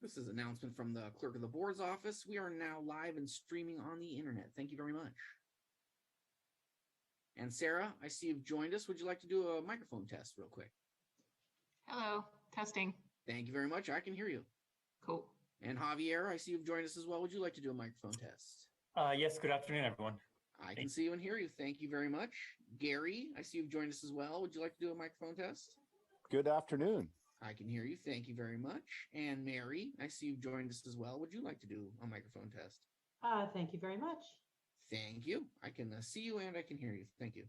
This is an announcement from the clerk of the board's office. We are now live and streaming on the internet. Thank you very much. And Sarah, I see you've joined us. Would you like to do a microphone test real quick? Hello, testing. Thank you very much. I can hear you. Cool. And Javier, I see you've joined us as well. Would you like to do a microphone test? Yes, good afternoon, everyone. I can see you and hear you. Thank you very much. Gary, I see you've joined us as well. Would you like to do a microphone test? Good afternoon. I can hear you. Thank you very much. And Mary, I see you've joined us as well. Would you like to do a microphone test? Thank you very much. Thank you. I can see you and I can hear you. Thank you.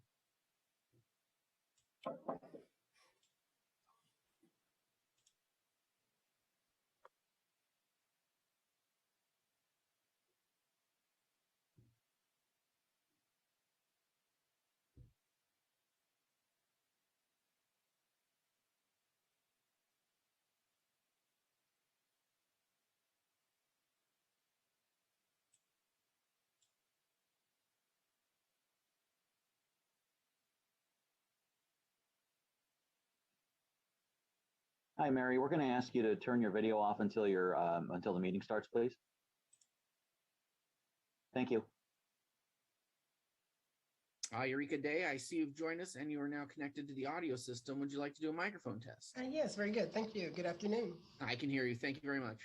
Hi, Mary. We're going to ask you to turn your video off until the meeting starts, please. Thank you. Eureka Day, I see you've joined us and you are now connected to the audio system. Would you like to do a microphone test? Yes, very good. Thank you. Good afternoon. I can hear you. Thank you very much.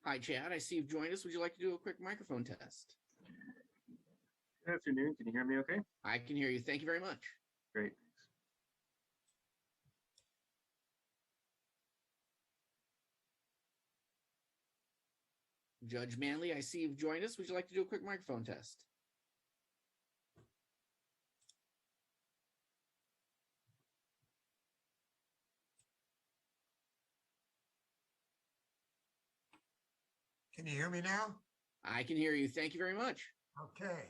Hi, Chad. I see you've joined us. Would you like to do a quick microphone test? Good afternoon. Can you hear me okay? I can hear you. Thank you very much. Great. Judge Manley, I see you've joined us. Would you like to do a quick microphone test? Can you hear me now? I can hear you. Thank you very much. Okay.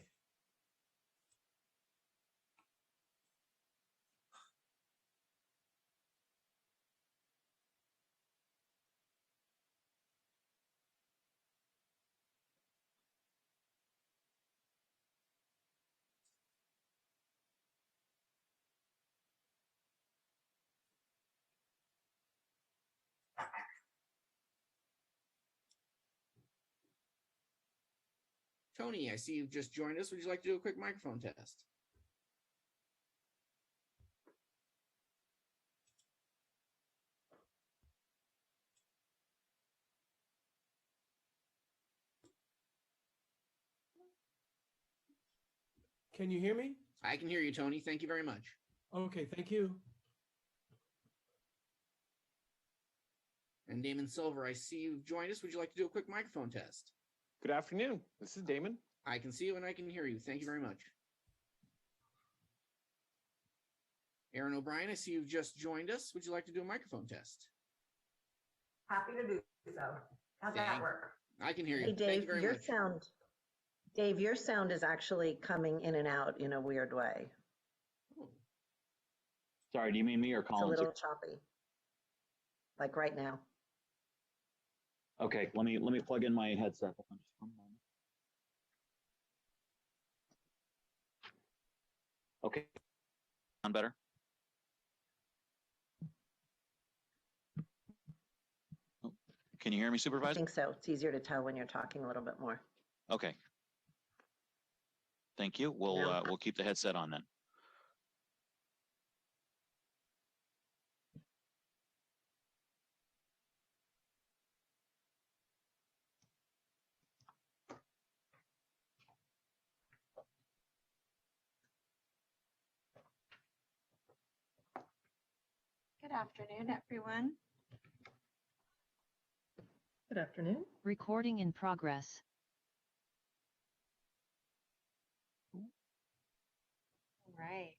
Tony, I see you've just joined us. Would you like to do a quick microphone test? Can you hear me? I can hear you, Tony. Thank you very much. Okay, thank you. And Damon Silver, I see you've joined us. Would you like to do a quick microphone test? Good afternoon. This is Damon. I can see you and I can hear you. Thank you very much. Aaron O'Brien, I see you've just joined us. Would you like to do a microphone test? Happy to do so. How's that work? I can hear you. Hey, Thank you Dave, very your much. Dave, your sound is actually coming in and out in a weird way. Oh. Sorry, do you mean me or It's a Collins? little choppy, like right now. Okay, let me plug in my headset. Hold on just one moment. Okay. Sound better? Oh, can you hear me, I Supervisor? think so. It's easier to tell when you're talking a little bit more. Okay. Thank you. We'll keep the headset on then. Good afternoon, everyone. Good afternoon. Recording in progress. All right.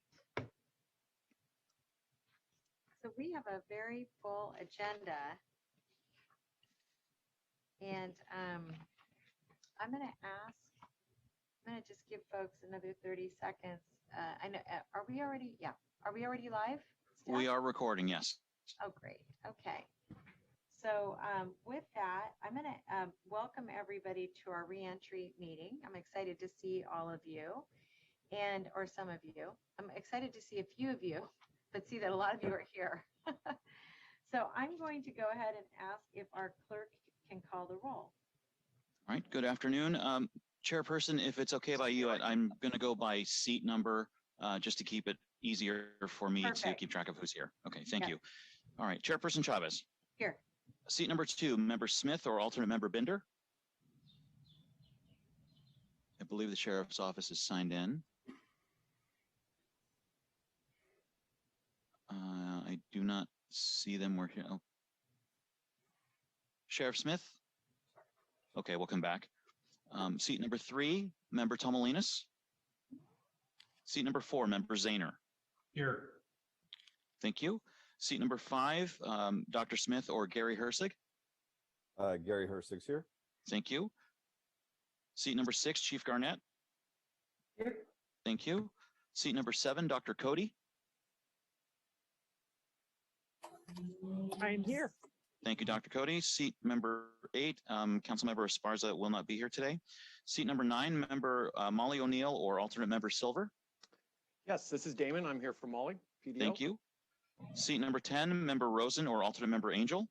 So we have a very full agenda. And I'm going to ask I'm going to just give folks another 30 seconds. I know, are we already, yeah. Are we already live? Steph? We are recording, yes. Oh, great. Okay. So with that, I'm going to welcome everybody to our reentry meeting. I'm excited to see all of you or some of you. I'm excited to see a few of you, but see that a lot of you are here. So I'm going to go ahead and ask if our clerk can call the roll. All right, good afternoon. Chairperson, if it's okay by you, I'm going to go by seat number just to keep it easier for me to keep track of who's here. Okay, thank you. All right, Chairperson Chavez. Here. Seat number 2, Member Smith or alternate member Binder. I believe the Sheriff's Office is signed in. I do not see them. We're here. Oh. Sheriff Smith. Okay, we'll come back. Seat number 3, Member Tomolinas. Seat number 4, Member Zahner. Here. Thank you. Seat number 5, Dr. Smith or Gary Hersig. Gary Hersig's here. Thank you. Seat number 6, Chief Garnett. Here. Thank you. Seat number 7, Dr. Cody. I am here. Thank you, Dr. Cody. Seat number 8, Councilmember Esparza will not be here today. Seat number 9, Member Molly O'Neill or alternate member Silver. Yes, this is Damon. I'm here for Molly. PDO. Thank you. Seat number 10, Member Rosen or alternate member Angel.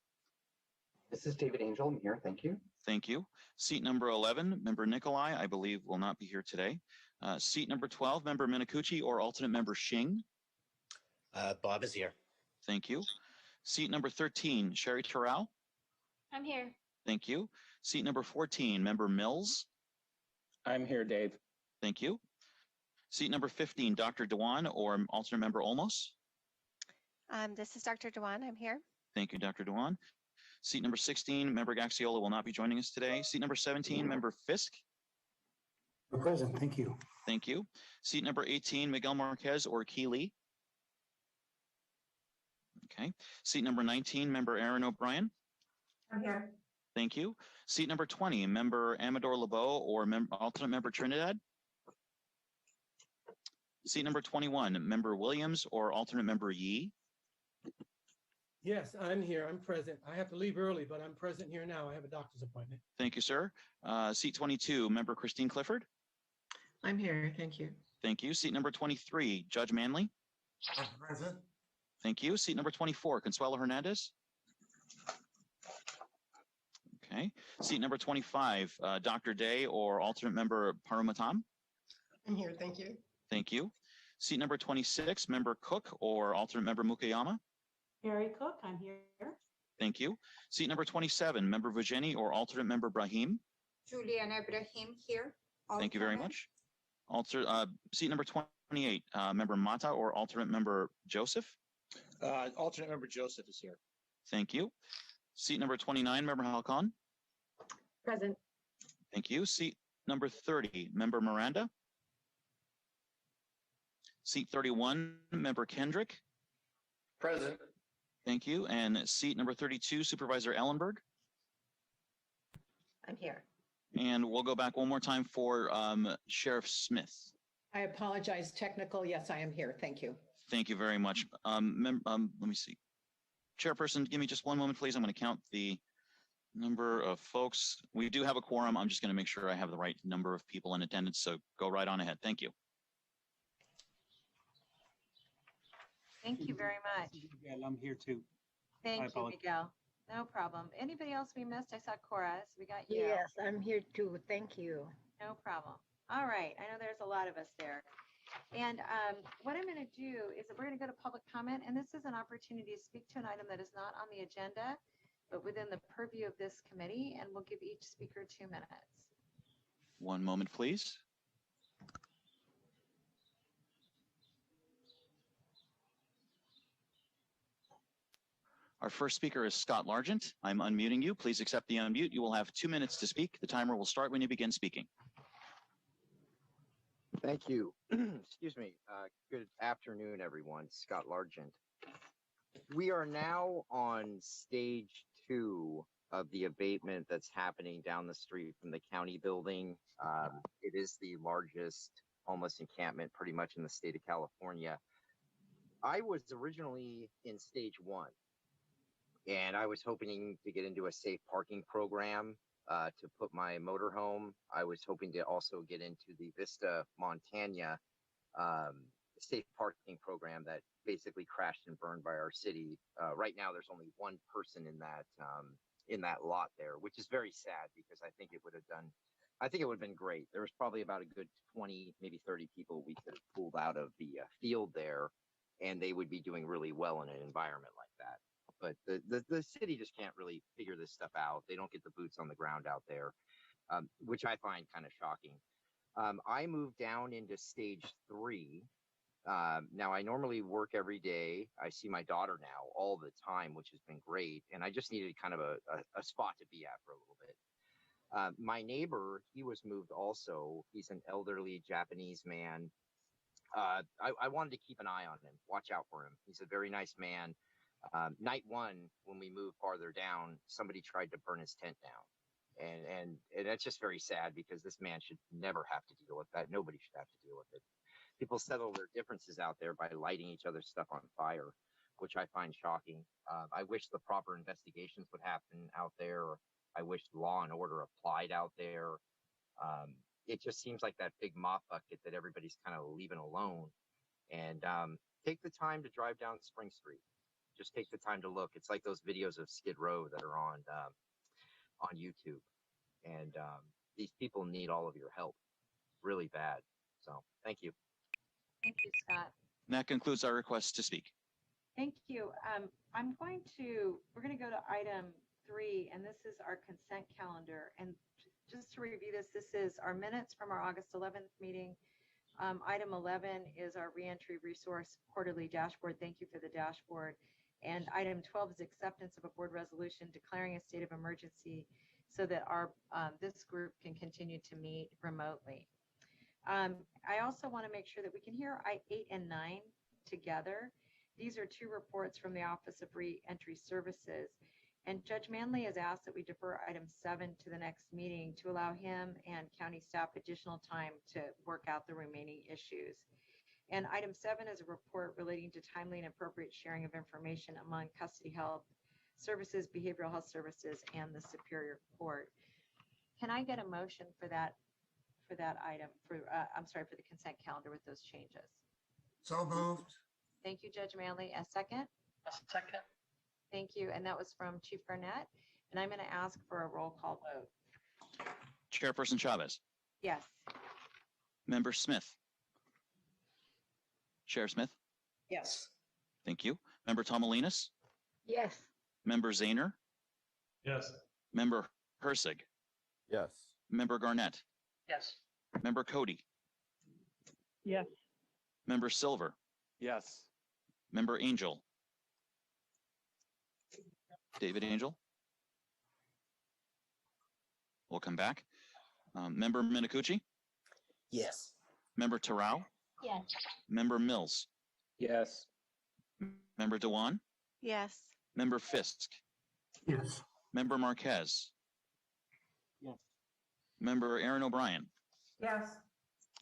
This is David Angel. I'm here. Thank you. Thank you. Seat number 11, Member Nikolai, I believe will not be here today. Seat number 12, Member Minakuchi or alternate member Shing. Bob is here. Thank you. Seat number 13, Sherry Terrell. I'm here. Thank you. Seat number 14, Member Mills. I'm here, Dave. Thank you. Seat number 15, Dr. Dewan or alternate member Olmos. This is Dr. Dewan. I'm here. Thank you, Dr. Dewan. Seat number 16, Member Gaxiola will not be joining us today. Seat number 17, Member Fisk. Present. Thank you. Thank you. Seat number 18, Miguel Marquez or Keeley. Okay. Seat number 19, Member Aaron O'Brien. I'm here. Thank you. Seat number 20, Member Amador Lebeau or alternate member Trinidad. Seat number 21, Member Williams or alternate member Yee. Yes, I'm here. I'm present. I have to leave early, but I'm present here now. I have a doctor's appointment. Thank you, sir. Seat 22, Member Christine Clifford. I'm here. Thank you. Thank you. Seat number 23, Judge Manley. Present. Thank you. Seat number 24, Consuelo Hernandez. Okay. Seat number 25, Dr. Day or alternate member Parumatam. I'm here. Thank you. Thank you. Seat number 26, Member Cook or alternate member Mukayama. Mary Cook, I'm here. Thank you. Seat number 27, Member Vujeni or alternate member Brahim. Juliana Ibrahim here. Thank you very much. Seat number 28, Member Mata or alternate member Joseph. Alternate member Joseph is here. Thank you. Seat number 29, Member Halcon. Present. Thank you. Seat number 30, Member Miranda. Seat 31, Member Kendrick. Present. Thank you. And seat number 32, Supervisor Ellenberg. I'm here. And we'll go back one more time for Sheriff Smith. I apologize. Technical. Yes, I am here. Thank you. Thank you very much. Let me see. Chairperson, give me just one moment, please. I'm going to count the number of folks. We do have a quorum. I'm just going to make sure I have the right number of people in attendance. So go right on ahead. Thank you. Thank you very much. Yeah, I'm here too. Thank you, Miguel. No problem. Anybody else we missed? I saw Cora, so we got you. Yes, I'm here too. Thank you. No problem. All right. I know there's a lot of us there. And what I'm going to do is that we're going to go to public comment, and this is an opportunity to speak to an item that is not on the agenda, but within the purview of this committee, and we'll give each speaker 2 minutes. One moment, please. Our first speaker is Scott Largent. I'm unmuting you. Please accept the unmute. You will have 2 minutes to speak. The timer will start when you begin speaking. Thank you. Excuse me. Good afternoon, everyone. Scott Largent. We are now on stage 2 of the abatement that's happening down the street from the county building. It is the largest homeless encampment pretty much in the state of California. I was originally in stage 1, and I was hoping to get into a safe parking program to put my motorhome. I was hoping to also get into the Vista, Montana safe parking program that basically crashed and burned by our city. Right now, there's only one person in that lot there, which is very sad because I think it would have been great. There was probably about a good 20, maybe 30 people we could have pulled out of the field there, and they would be doing really well in an environment like that. But the city just can't really figure this stuff out. They don't get the boots on the ground out there, which I find kind of shocking. I moved down into stage 3. Now, I normally work every day. I see my daughter now all the time, which has been great. And I just needed kind of a spot to be at for a little bit. My neighbor, he was moved also. He's an elderly Japanese man. I wanted to keep an eye on him, watch out for him. He's a very nice man. Night 1, when we moved farther down, somebody tried to burn his tent down. And that's just very sad because this man should never have to deal with that. Nobody should have to deal with it. People settle their differences out there by lighting each other's stuff on fire, which I find shocking. I wish the proper investigations would happen out there. I wish law and order applied out there. It just seems like that big mop bucket that everybody's kind of leaving alone. And take the time to drive down Spring Street. Just take the time to look. It's like those videos of Skid Row that are on YouTube. And these people need all of your help really bad. So thank you. Thank you, Scott. And that concludes our request to speak. Thank you. We're going to go to item 3, and this is our consent calendar. And just to review this is our minutes from our August 11th meeting. Item 11 is our reentry resource quarterly dashboard. Thank you for the dashboard. And item 12 is acceptance of a board resolution declaring a state of emergency so that this group can continue to meet remotely. I also want to make sure that we can hear 8 and 9 together. These are 2 reports from the Office of Reentry Services. And Judge Manley has asked that we defer item 7 to the next meeting to allow him and county staff additional time to work out the remaining issues. And item 7 is a report relating to timely and appropriate sharing of information among custody health services, behavioral health services, and the Superior Court. Can I get a motion for that item, for the consent calendar with those changes? So moved. Thank you, Judge Manley. A second? A second. Thank you. And that was from Chief Garnett. And I'm going to ask for a roll call vote. Chairperson Chavez. Yes. Member Smith. Chair Smith. Yes. Thank you. Member Tomalinas. Yes. Member Zahner. Yes. Member Hersig. Yes. Member Garnett. Yes. Member Cody. Yes. Member Silver. Yes. Member Angel. David Angel. We'll come back. Member Minicucci. Yes. Member Terrell. Yes. Member Mills. Yes. Member Dewan. Yes. Member Fisk. Yes. Member Marquez. Yes. Member Aaron O'Brien. Yes.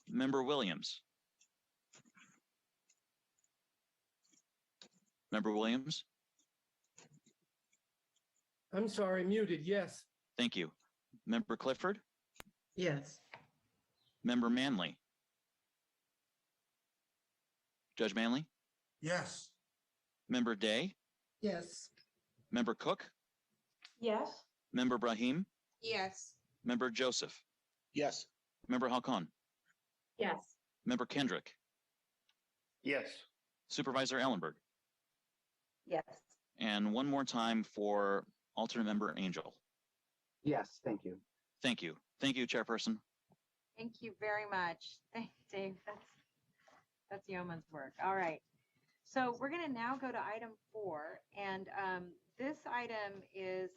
Member Williams. Member Williams. I'm sorry, muted. Yes. Thank you. Member Clifford. Yes. Member Manley. Judge Manley. Yes. Member Day. Yes. Member Cook. Yes. Member Brahim. Yes. Member Joseph. Yes. Member Halcon. Yes. Member Kendrick. Yes. Supervisor Ellenberg. Yes. And one more time for alternate member Angel. Yes, thank you. Thank you. Thank you, Chairperson. Thank you very much. Thanks, Dave. That's yeoman's work. All right. So we're going to now go to item 4. And this item is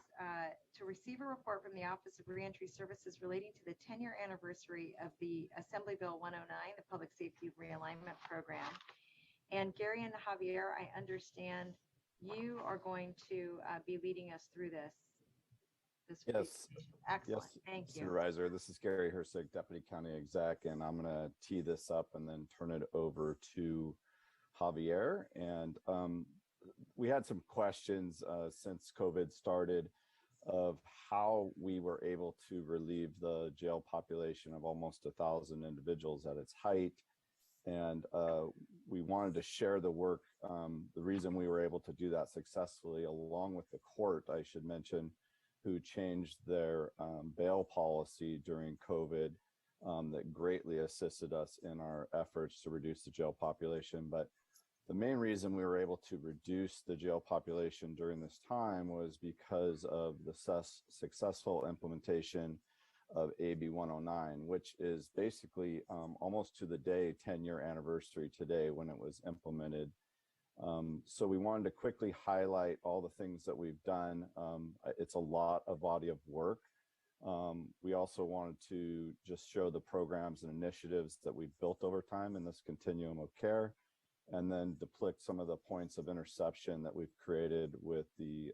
to receive a report from the Office of Reentry Services relating to the 10-year anniversary of the Assembly Bill 109, the Public Safety Realignment Program. And Gary and Javier, I understand you are going to be leading us through this. this Yes. presentation. Excellent. Yes, Thank you. Supervisor. This is Gary Hersig, Deputy County Exec, and I'm going to tee this up and then turn it over to Javier. And we had some questions since COVID started of how we were able to relieve the jail population of almost 1,000 individuals at its height. And we wanted to share the work, the reason we were able to do that successfully, along with the court, I should mention, who changed their bail policy during COVID that greatly assisted us in our efforts to reduce the jail population. But the main reason we were able to reduce the jail population during this time was because of the successful implementation of AB 109, which is basically almost to the day 10-year anniversary today when it was implemented. So we wanted to quickly highlight all the things that we've done. It's a lot of body of work. We also wanted to just show the programs and initiatives that we've built over time in this continuum of care, and then depict some of the points of interception that we've created with the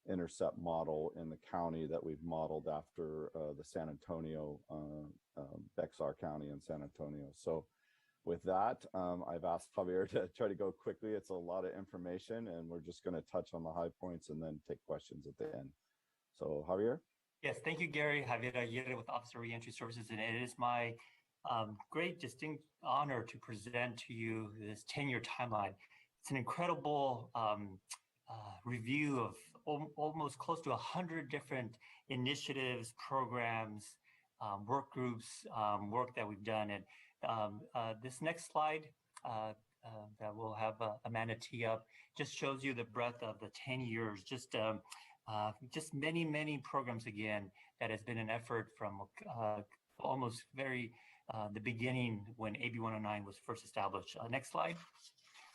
intercept model in the county that we've modeled after the San Antonio, Bexar County in San Antonio. So with that, I've asked Javier to try to go quickly. It's a lot of information, and we're just going to touch on the high points and then take questions at the end. So Javier? Yes, thank you, Gary. Javier Aguirre with Office of Reentry Services, and it is my great distinct honor to present to you this 10-year timeline. It's an incredible review of almost close to 100 different initiatives, programs, work groups, work that we've done. And this next slide that we'll have Amanda tee up just shows you the breadth of the 10 years, just many, many programs again, that has been an effort from almost very the beginning when AB 109 was first established. Next slide.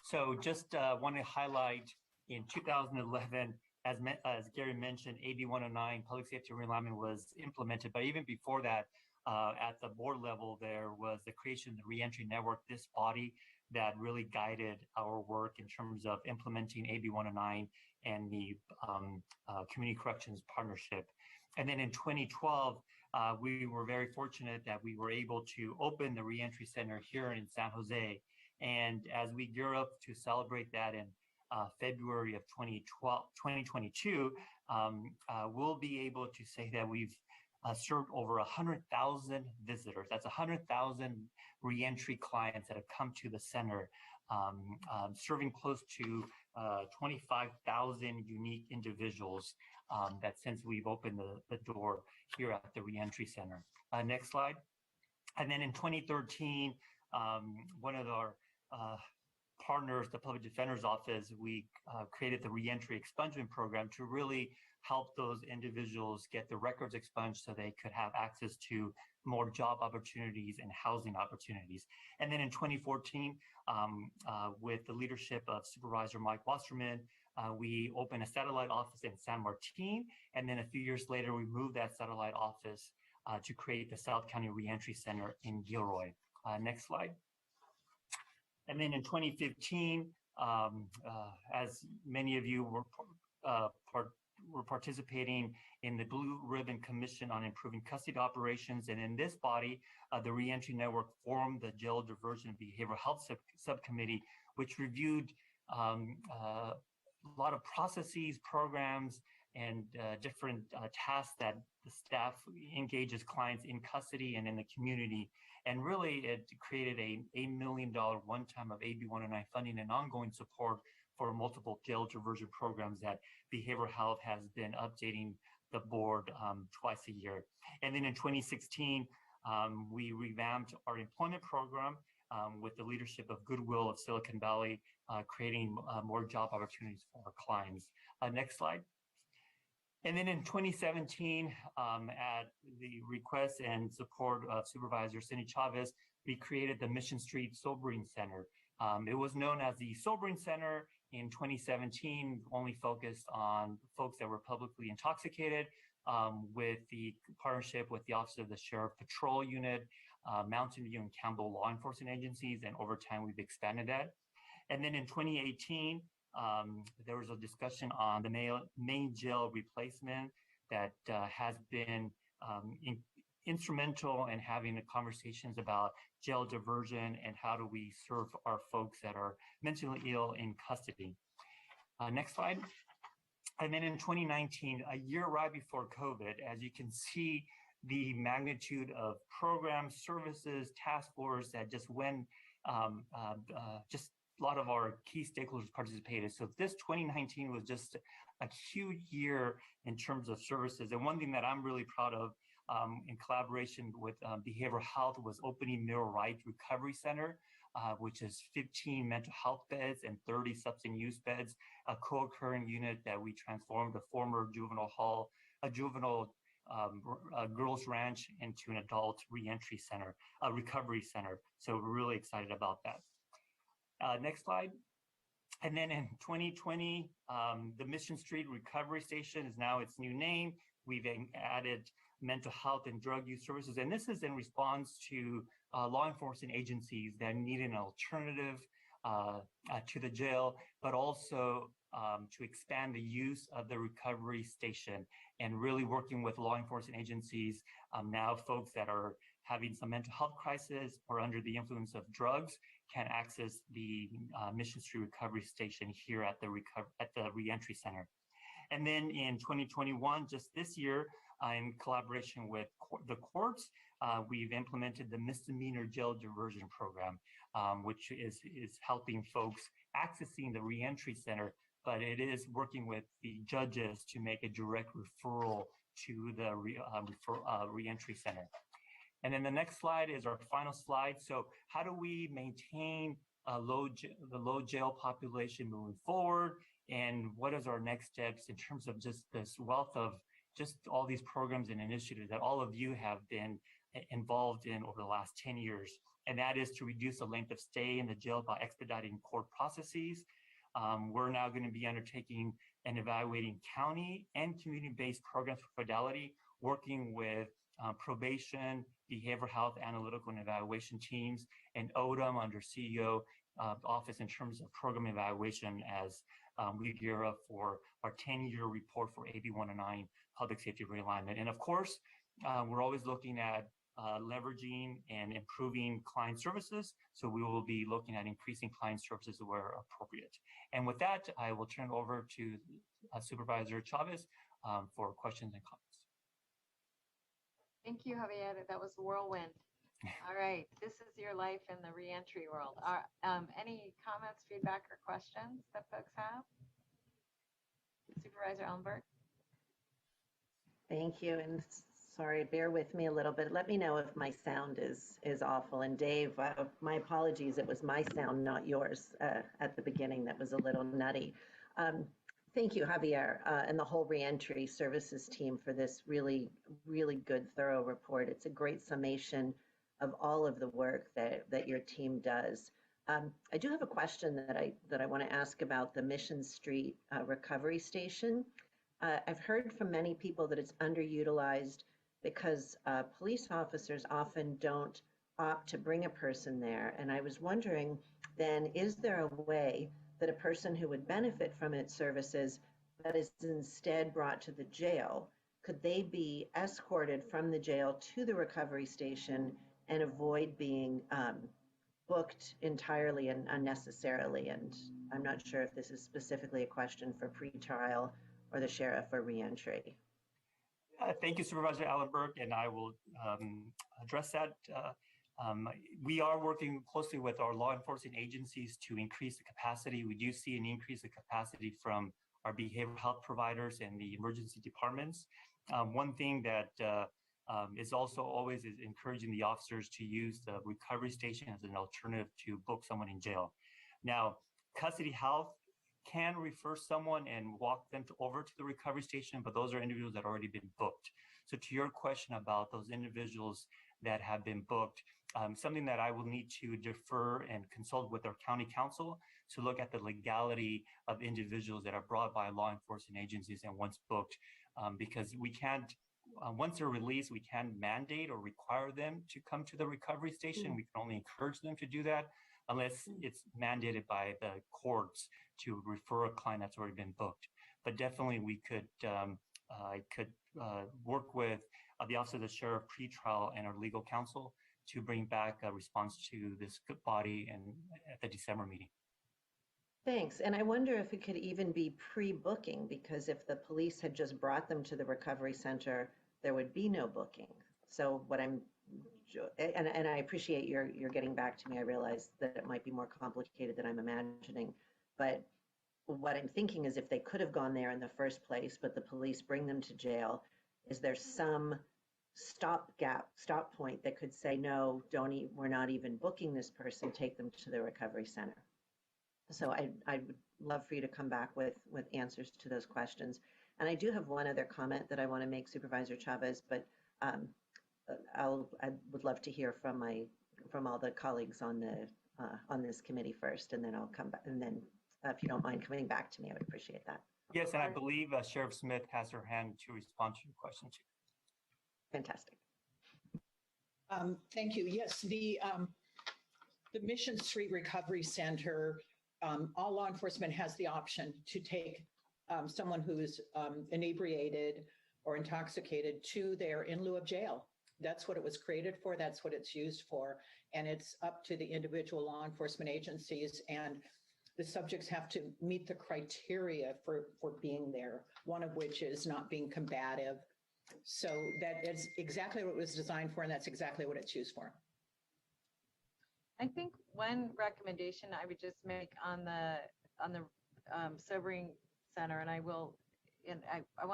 So just want to highlight in 2011, as Gary mentioned, AB 109, Public Safety Realignment, was implemented. But even before that, at the board level, there was the creation of the Reentry Network, this body that really guided our work in terms of implementing AB 109 and the Community Corrections Partnership. And then in 2012, we were very fortunate that we were able to open the Reentry Center here in San Jose. And as we gear up to celebrate that in February of 2022, we'll be able to say that we've served over 100,000 visitors. That's 100,000 reentry clients that have come to the center, serving close to 25,000 unique individuals that since we've opened the door here at the Reentry Center. Next slide. And then in 2013, one of our partners, the Public Defender's Office, we created the Reentry Expungement Program to really help those individuals get the records expunged so they could have access to more job opportunities and housing opportunities. And then in 2014, with the leadership of Supervisor Mike Wasserman, we opened a satellite office in San Martin. And then a few years later, we moved that satellite office to create the South County Reentry Center in Gilroy. Next slide. And then in 2015, as many of you were participating in the Blue Ribbon Commission on Improving Custody Operations, and in this body, the Reentry Network formed the Jail Diversion and Behavioral Health Subcommittee, which reviewed a lot of processes, programs, and different tasks that the staff engages clients in custody and in the community. And really, it created a $8 million one-time of AB 109 funding and ongoing support for multiple jail diversion programs that Behavioral Health has been updating the board twice a year. And then in 2016, we revamped our employment program with the leadership of Goodwill of Silicon Valley, creating more job opportunities for our clients. Next slide. And then in 2017, at the request and support of Supervisor Cindy Chavez, we created the Mission Street Sobering Center. It was known as the Sobering Center in 2017, only focused on folks that were publicly intoxicated, with the partnership with the Office of the Sheriff Patrol Unit, Mountain View and Campbell law enforcement agencies, and over time we've expanded that. And then in 2018, there was a discussion on the main jail replacement that has been instrumental in having the conversations about jail diversion and how do we serve our folks that are mentally ill in custody. Next slide. And then in 2019, a year right before COVID, as you can see, the magnitude of programs, services, task force that just went, just a lot of our key stakeholders participated. So this 2019 was just a huge year in terms of services. And one thing that I'm really proud of in collaboration with behavioral health was opening Middle Right Recovery Center, which is 15 mental health beds and 30 substance use beds, a co-occurring unit that we transformed a former juvenile hall, a juvenile girls ranch into an adult reentry center, a recovery center. So we're really excited about that. Next slide. And then in 2020, the Mission Street Recovery Station is now its new name. We've added mental health and drug use services. And this is in response to law enforcement agencies that need an alternative to the jail, but also to expand the use of the recovery station and really working with law enforcement agencies. Now folks that are having some mental health crisis or under the influence of drugs can access the Mission Street Recovery Station here at the Reentry Center. And then in 2021, just this year, in collaboration with the courts, we've implemented the misdemeanor jail diversion program, which is helping folks accessing the reentry center, but it is working with the judges to make a direct referral to the reentry center. And then the next slide is our final slide. So how do we maintain the low jail population moving forward? And what is our next steps in terms of just this wealth of just all these programs and initiatives that all of you have been involved in over the last 10 years? And that is to reduce the length of stay in the jail by expediting court processes. We're now going to be undertaking and evaluating county and community-based programs for fidelity, working with probation, behavioral health, analytical and evaluation teams, and ODM under CEO office in terms of program evaluation as we gear up for our 10-year report for AB 109 public safety realignment. And of course, we're always looking at leveraging and improving client services. So we will be looking at increasing client services where appropriate. And with that, I will turn it over to Supervisor Chavez for questions and comments. Thank you, Javier. That was a whirlwind. All right, this is your life in the reentry world. Any comments, feedback, or questions that folks have? Supervisor Ellenberg. Thank you, and sorry, bear with me a little bit. Let me know if my sound is awful. And Dave, my apologies, it was my sound, not yours, at the beginning that was a little nutty. Thank you, Javier, and the whole reentry services team for this really, really good, thorough report. It's a great summation of all of the work that your team does. I do have a question that I want to ask about the Mission Street Recovery Station. I've heard from many people that it's underutilized because police officers often don't opt to bring a person there. And I was wondering then, is there a way that a person who would benefit from its services that is instead brought to the jail, could they be escorted from the jail to the recovery station and avoid being booked entirely and unnecessarily? And I'm not sure if this is specifically a question for pretrial or the sheriff or reentry. Thank you, Supervisor Ellenberg, and I will address that. We are working closely with our law enforcement agencies to increase the capacity. We do see an increase of capacity from our behavioral health providers and the emergency departments. One thing that is also always encouraging the officers to use the recovery station as an alternative to book someone in jail. Now, custody health can refer someone and walk them over to the recovery station, but those are individuals that have already been booked. So to your question about those individuals that have been booked, something that I will need to defer and consult with our county council to look at the legality of individuals that are brought by law enforcement agencies and once booked, because we can't, once they're released, we can't mandate or require them to come to the recovery station. We can only encourage them to do that unless it's mandated by the courts to refer a client that's already been booked. But definitely we could I could work with the Office of the Sheriff pretrial and our legal counsel to bring back a response to this body and at the December meeting. Thanks. And I wonder if it could even be pre-booking, because if the police had just brought them to the recovery center, there would be no booking. So what I'm, and I appreciate you're getting back to me. I realize that it might be more complicated than I'm imagining, but what I'm thinking is if they could have gone there in the first place, but the police bring them to jail, is there some stop point that could say, no, we're not even booking this person, take them to the recovery center? So I would love for you to come back with answers to those questions. And I do have one other comment that I want to make, Supervisor Chavez, but I would love to hear from all the colleagues on this committee first, and then I'll come back. And then if you don't mind coming back to me, I would appreciate that. Yes, and I believe Sheriff Smith has her hand to respond to your question too. Fantastic. Thank you. Yes, the Mission Street Recovery Center, all law enforcement has the option to take someone who's inebriated or intoxicated to their in lieu of jail. That's what it was created for. That's what it's used for. And it's up to the individual law enforcement agencies, and the subjects have to meet the criteria for being there, one of which is not being combative. So that is exactly what it was designed for, and that's exactly what it's used for. I think one recommendation I would just make on the sobering center, and I want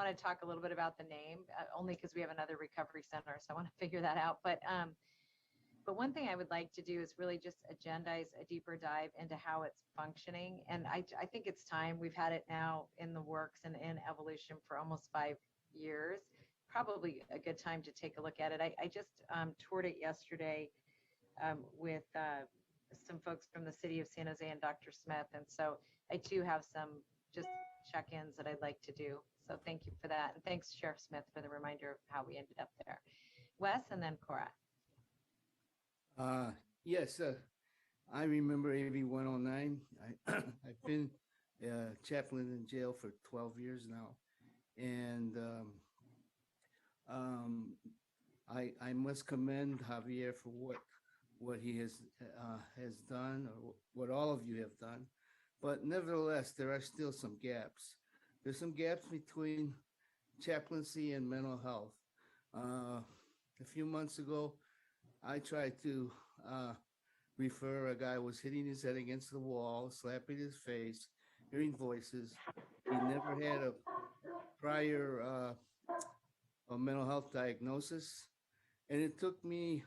to talk a little bit about the name, only because we have another recovery center, so I want to figure that out. But one thing I would like to do is really just agendize a deeper dive into how it's functioning. And I think it's time. We've had it now in the works and in evolution for almost 5 years. Probably a good time to take a look at it. I just toured it yesterday with some folks from the city of San Jose and Dr. Smith. And so I too have some just check-ins that I'd like to do. So thank you for that. And thanks, Sheriff Smith, for the reminder of how we ended up there. Wes, and then Cora. Yes, I remember AB 109. I've been chaplain in jail for 12 years now. And I must commend Javier for what he has done, or what all of you have done. But nevertheless, there are still some gaps. There's some gaps between chaplaincy and mental health. A few months ago, I tried to refer a guy who was hitting his head against the wall, slapping his face, hearing voices. He never had a prior a mental health diagnosis. And it took me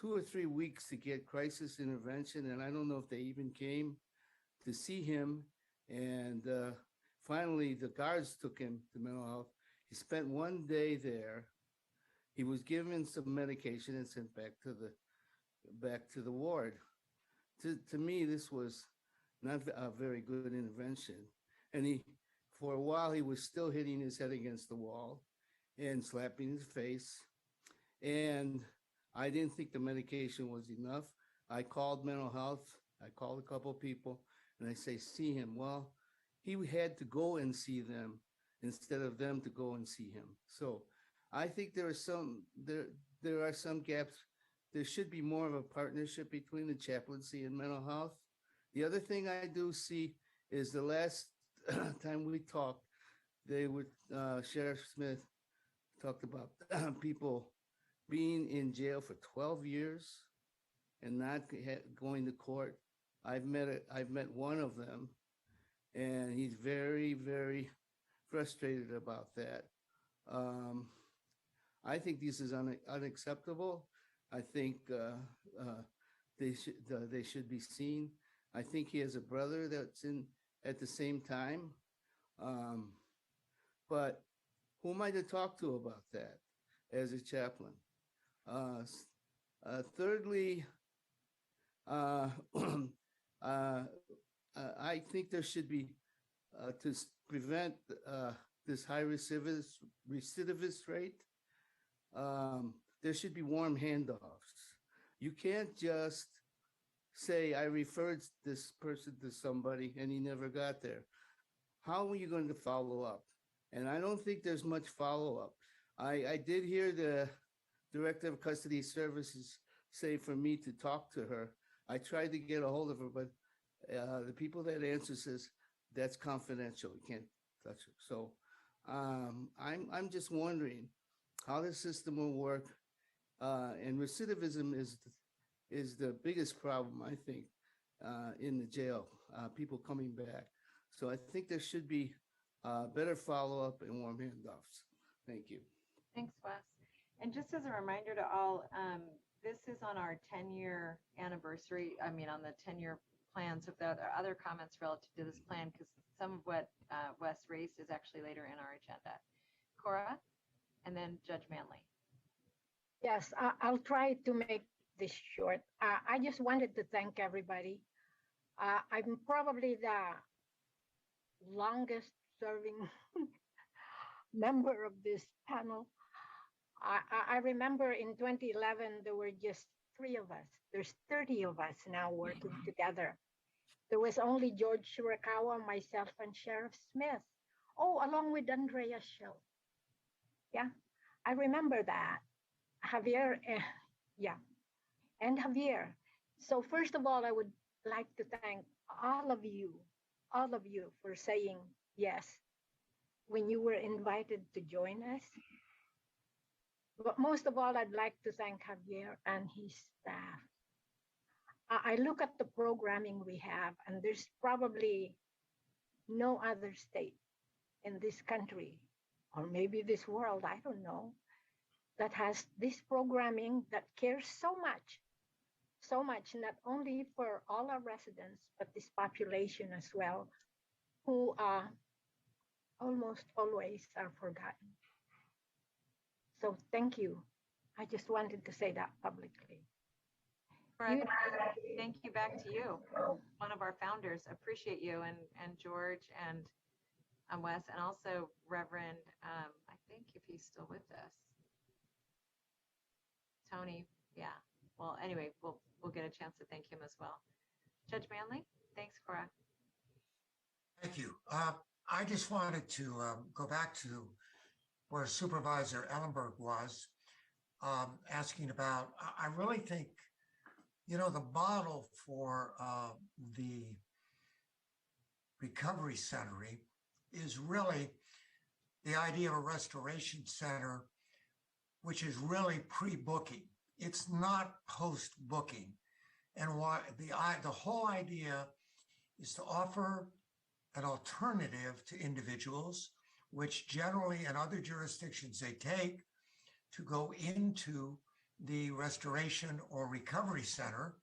2 or 3 weeks to get crisis intervention. And I don't know if they even came to see him. And finally, the guards took him to mental health. He spent 1 day there. He was given some medication and sent back to the ward. To me, this was not a very good intervention. And for a while, he was still hitting his head against the wall and slapping his face. And I didn't think the medication was enough. I called mental health. I called a couple of people, and I say, see him. Well, he had to go and see them instead of them to go and see him. So I think there are some gaps. There should be more of a partnership between the chaplaincy and mental health. The other thing I do see is the last time we talked, Sheriff Smith talked about people being in jail for 12 years and not going to court. I've met one of them, and he's very, very frustrated about that. I think this is unacceptable. I think they should be seen. I think he has a brother that's in at the same time. But who am I to talk to about that as a chaplain? Thirdly, I think there should be, to prevent this high recidivist rate, there should be warm handoffs. You can't just say, I referred this person to somebody and he never got there. How are you going to follow up? And I don't think there's much follow-up. I did hear the Director of Custody Services say for me to talk to her. I tried to get a hold of her, but the people that answer says that's confidential. You can't touch her. So I'm just wondering how the system will work. And recidivism is the biggest problem, I think, in the jail, people coming back. So I think there should be better follow-up and warm handoffs. Thank you. Thanks, Wes. And just as a reminder to all, this is on our 10-year anniversary, on the 10-year plan. So if there are other comments relative to this plan, because some of what Wes raised is actually later in our agenda. Cora, and then Judge Manley. Yes, I'll try to make this short. I just wanted to thank everybody. I'm probably the longest serving member of this panel. I remember in 2011, there were just 3 of us. There's 30 of us now working together. There was only George Shirakawa, myself, and Sheriff Smith. Oh, along with Andrea Schill. Yeah, I remember that. Javier, and Javier. So first of all, I would like to thank all of you for saying yes when you were invited to join us. But most of all, I'd like to thank Javier and his staff. I look at the programming we have, and there's probably no other state in this country, or maybe this world, I don't know, that has this programming that cares so much, not only for all our residents, but this population as well, who almost always are forgotten. So thank you. I just wanted to say that publicly. Right. Thank you back to you, one of our founders. Appreciate you, and George and Wes, and also Reverend, I think if he's still with us, Tony. Yeah. Well, anyway, we'll get a chance to thank him as well. Judge Manley, thanks, Cora. Thank you. I just wanted to go back to where Supervisor Ellenberg was asking about. I really think, the model for the recovery center is really the idea of a restoration center, which is really pre-booking. It's not post-booking. And why the whole idea is to offer an alternative to individuals, which generally in other jurisdictions they take to go into the restoration or recovery center.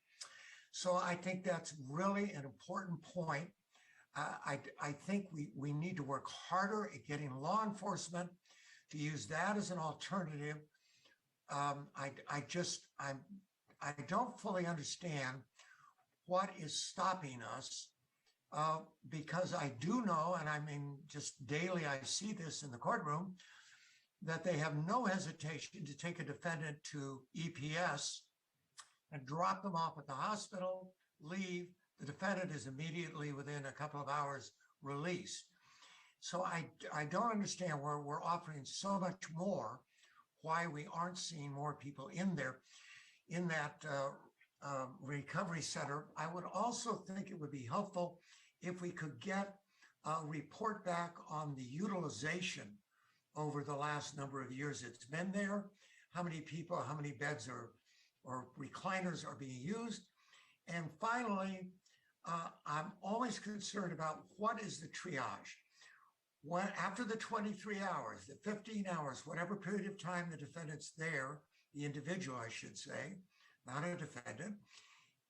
So I think that's really an important point. I think we need to work harder at getting law enforcement to use that as an alternative. I don't fully understand what is stopping us, because I do know, and I mean, just daily I see this in the courtroom, that they have no hesitation to take a defendant to EPS and drop them off at the hospital, leave. The defendant is immediately within a couple of hours released. So I don't understand where we're offering so much more, why we aren't seeing more people in there, in that recovery center. I would also think it would be helpful if we could get a report back on the utilization over the last number of years it's been there, how many people, how many beds or recliners are being used. And finally, I'm always concerned about what is the triage. When, after the 23 hours, the 15 hours, whatever period of time the defendant's there, the individual, I should say, not a defendant,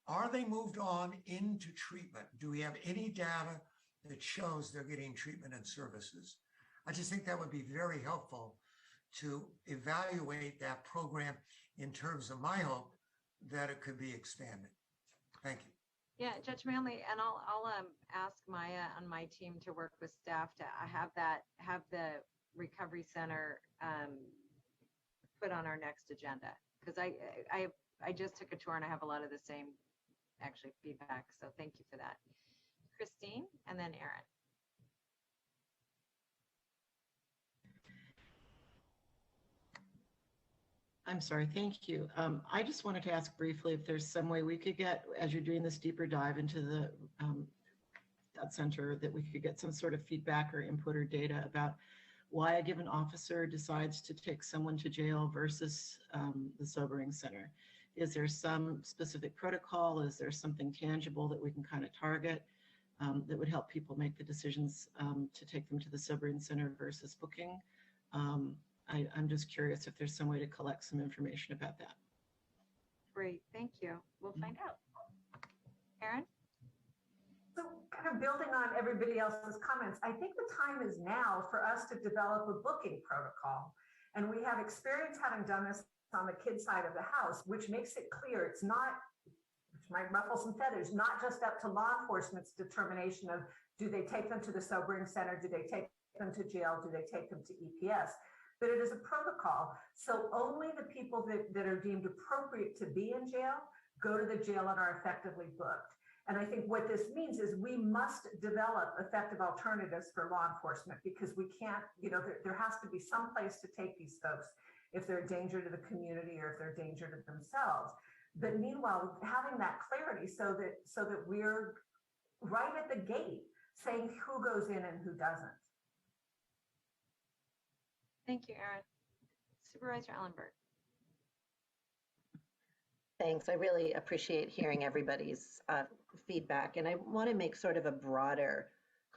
are they moved on into treatment? Do we have any data that shows they're getting treatment and services? I just think that would be very helpful to evaluate that program in terms of my hope that it could be expanded. Thank you. Yeah, Judge Manley, and I'll ask Maya on my team to work with staff to have the recovery center put on our next agenda, because I just took a tour and I have a lot of the same actually feedback. So thank you for that. Christine, and then Aaron. I'm sorry, thank you. I just wanted to ask briefly if there's some way we could get, as you're doing this deeper dive into the that center, that we could get some sort of feedback or input or data about why a given officer decides to take someone to jail versus the sobering center. Is there some specific protocol? Is there something tangible that we can kind of target that would help people make the decisions to take them to the sobering center versus booking? I'm just curious if there's some way to collect some information about that. Great, thank you. We'll find out. Erin? So kind of building on everybody else's comments, I think the time is now for us to develop a booking protocol. And we have experience having done this on the kid side of the house, which makes it clear it's not, which might ruffle some feathers, not just up to law enforcement's determination of do they take them to the sobering center, do they take them to jail, do they take them to EPS, but it is a protocol. So only the people that are deemed appropriate to be in jail go to the jail and are effectively booked. And I think what this means is we must develop effective alternatives for law enforcement, because we can't, there has to be some place to take these folks if they're a danger to the community or if they're a danger to themselves. But meanwhile, having that clarity so that we're right at the gate saying who goes in and who doesn't. Thank you, Erin. Supervisor Ellenberg. Thanks. I really appreciate hearing everybody's feedback. And I want to make sort of a broader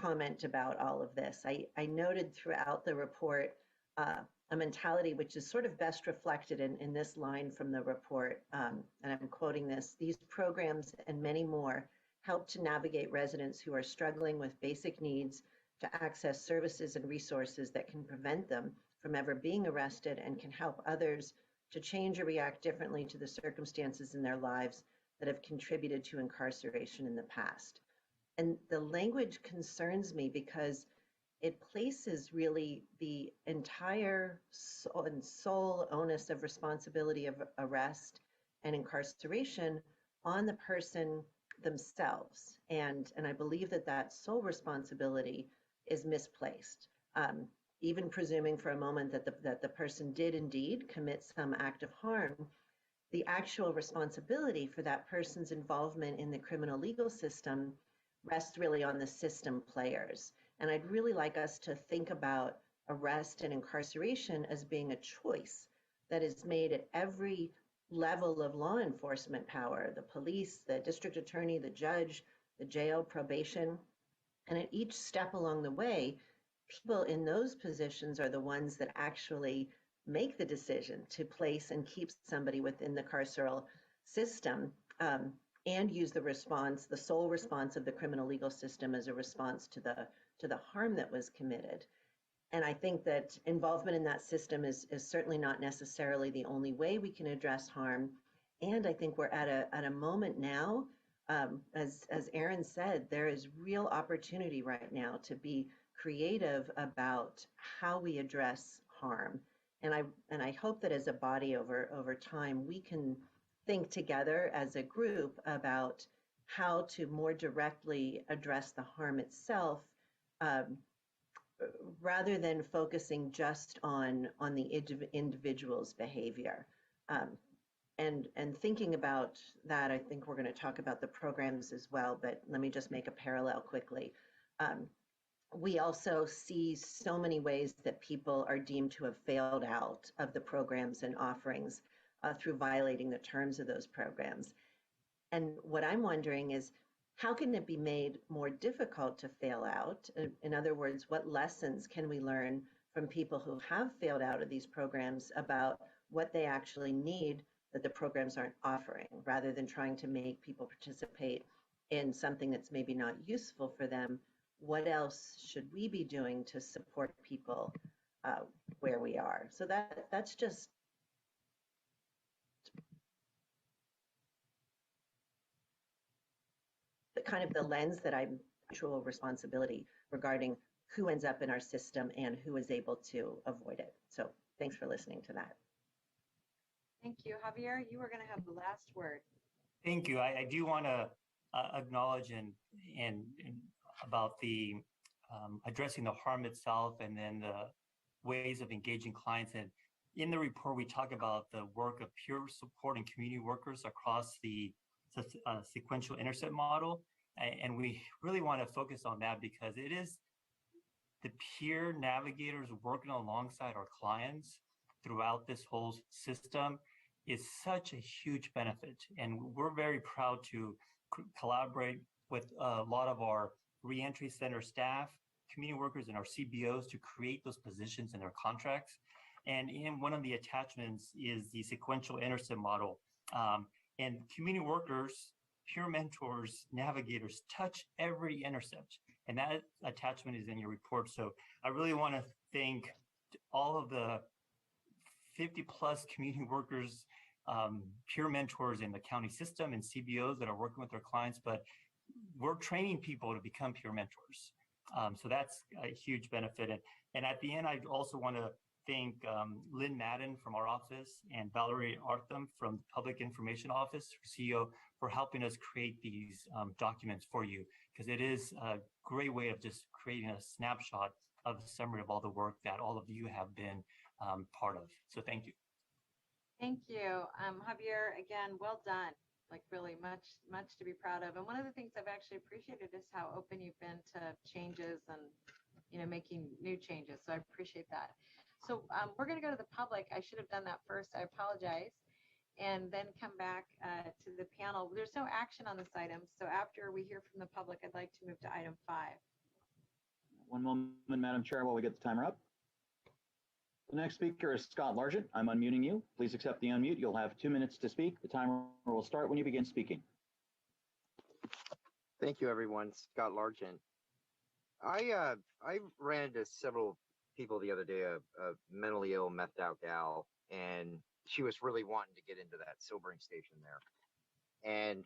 comment about all of this. I noted throughout the report a mentality which is sort of best reflected in this line from the report. And I'm quoting this: "These programs and many more help to navigate residents who are struggling with basic needs to access services and resources that can prevent them from ever being arrested and can help others to change or react differently to the circumstances in their lives that have contributed to incarceration in the past." And the language concerns me because it places really the entire sole onus of responsibility of arrest and incarceration on the person themselves. And I believe that sole responsibility is misplaced. Even presuming for a moment that the person did indeed commit some act of harm, the actual responsibility for that person's involvement in the criminal legal system rests really on the system players. And I'd really like us to think about arrest and incarceration as being a choice that is made at every level of law enforcement power: the police, the district attorney, the judge, the jail, probation. And at each step along the way, people in those positions are the ones that actually make the decision to place and keep somebody within the carceral system, and use the sole response of the criminal legal system as a response to the harm that was committed. And I think that involvement in that system is certainly not necessarily the only way we can address harm. And I think we're at a moment now, as Erin said, there is real opportunity right now to be creative about how we address harm. And I hope that as a body over time, we can think together as a group about how to more directly address the harm itself, rather than focusing just on the individual's behavior. And thinking about that, I think we're going to talk about the programs as well, but let me just make a parallel quickly. We also see so many ways that people are deemed to have failed out of the programs and offerings through violating the terms of those programs. And what I'm wondering is, how can it be made more difficult to fail out? In other words, what lessons can we learn from people who have failed out of these programs about what they actually need that the programs aren't offering, rather than trying to make people participate in something that's maybe not useful for them? What else should we be doing to support people where we are? So that's just the kind of the lens that I'm actual responsibility regarding who ends up in our system and who is able to avoid it. So thanks for listening to that. Thank you. Javier, you were going to have the last word. Thank you. I do want to acknowledge and about the addressing the harm itself, and then the ways of engaging clients. And in the report, we talk about the work of peer support and community workers across the sequential intercept model. And we really want to focus on that because it is the peer navigators working alongside our clients throughout this whole system is such a huge benefit. And we're very proud to collaborate with a lot of our reentry center staff, community workers, and our CBOs to create those positions in their contracts. And in one of the attachments is the sequential intercept model. And community workers, peer mentors, navigators touch every intercept. And that attachment is in your report. So I really want to thank all of the 50 plus community workers, peer mentors in the county system and CBOs that are working with their clients, but we're training people to become peer mentors. So that's a huge benefit. And at the end, I also want to thank Lynn Madden from our office and Valerie Artham from the Public Information Office, CEO, for helping us create these documents for you, because it is a great way of just creating a snapshot of the summary of all the work that all of you have been part of. So thank you. Thank you. Javier, again, well done. Like really much to be proud of. And one of the things I've actually appreciated is how open you've been to changes and, making new changes. So I appreciate that. So we're going to go to the public. I should have done that first. I apologize. And then come back to the panel. There's no action on this item. So after we hear from the public, I'd like to move to item 5. One moment, Madam Chair, while we get the timer up. The next speaker is Scott Largent. I'm unmuting you. Please accept the unmute. You'll have 2 minutes to speak. The timer will start when you begin speaking. Thank you, everyone. Scott Largent. I ran into several people the other day, a mentally ill, methed out gal, and she was really wanting to get into that sobering station there. And,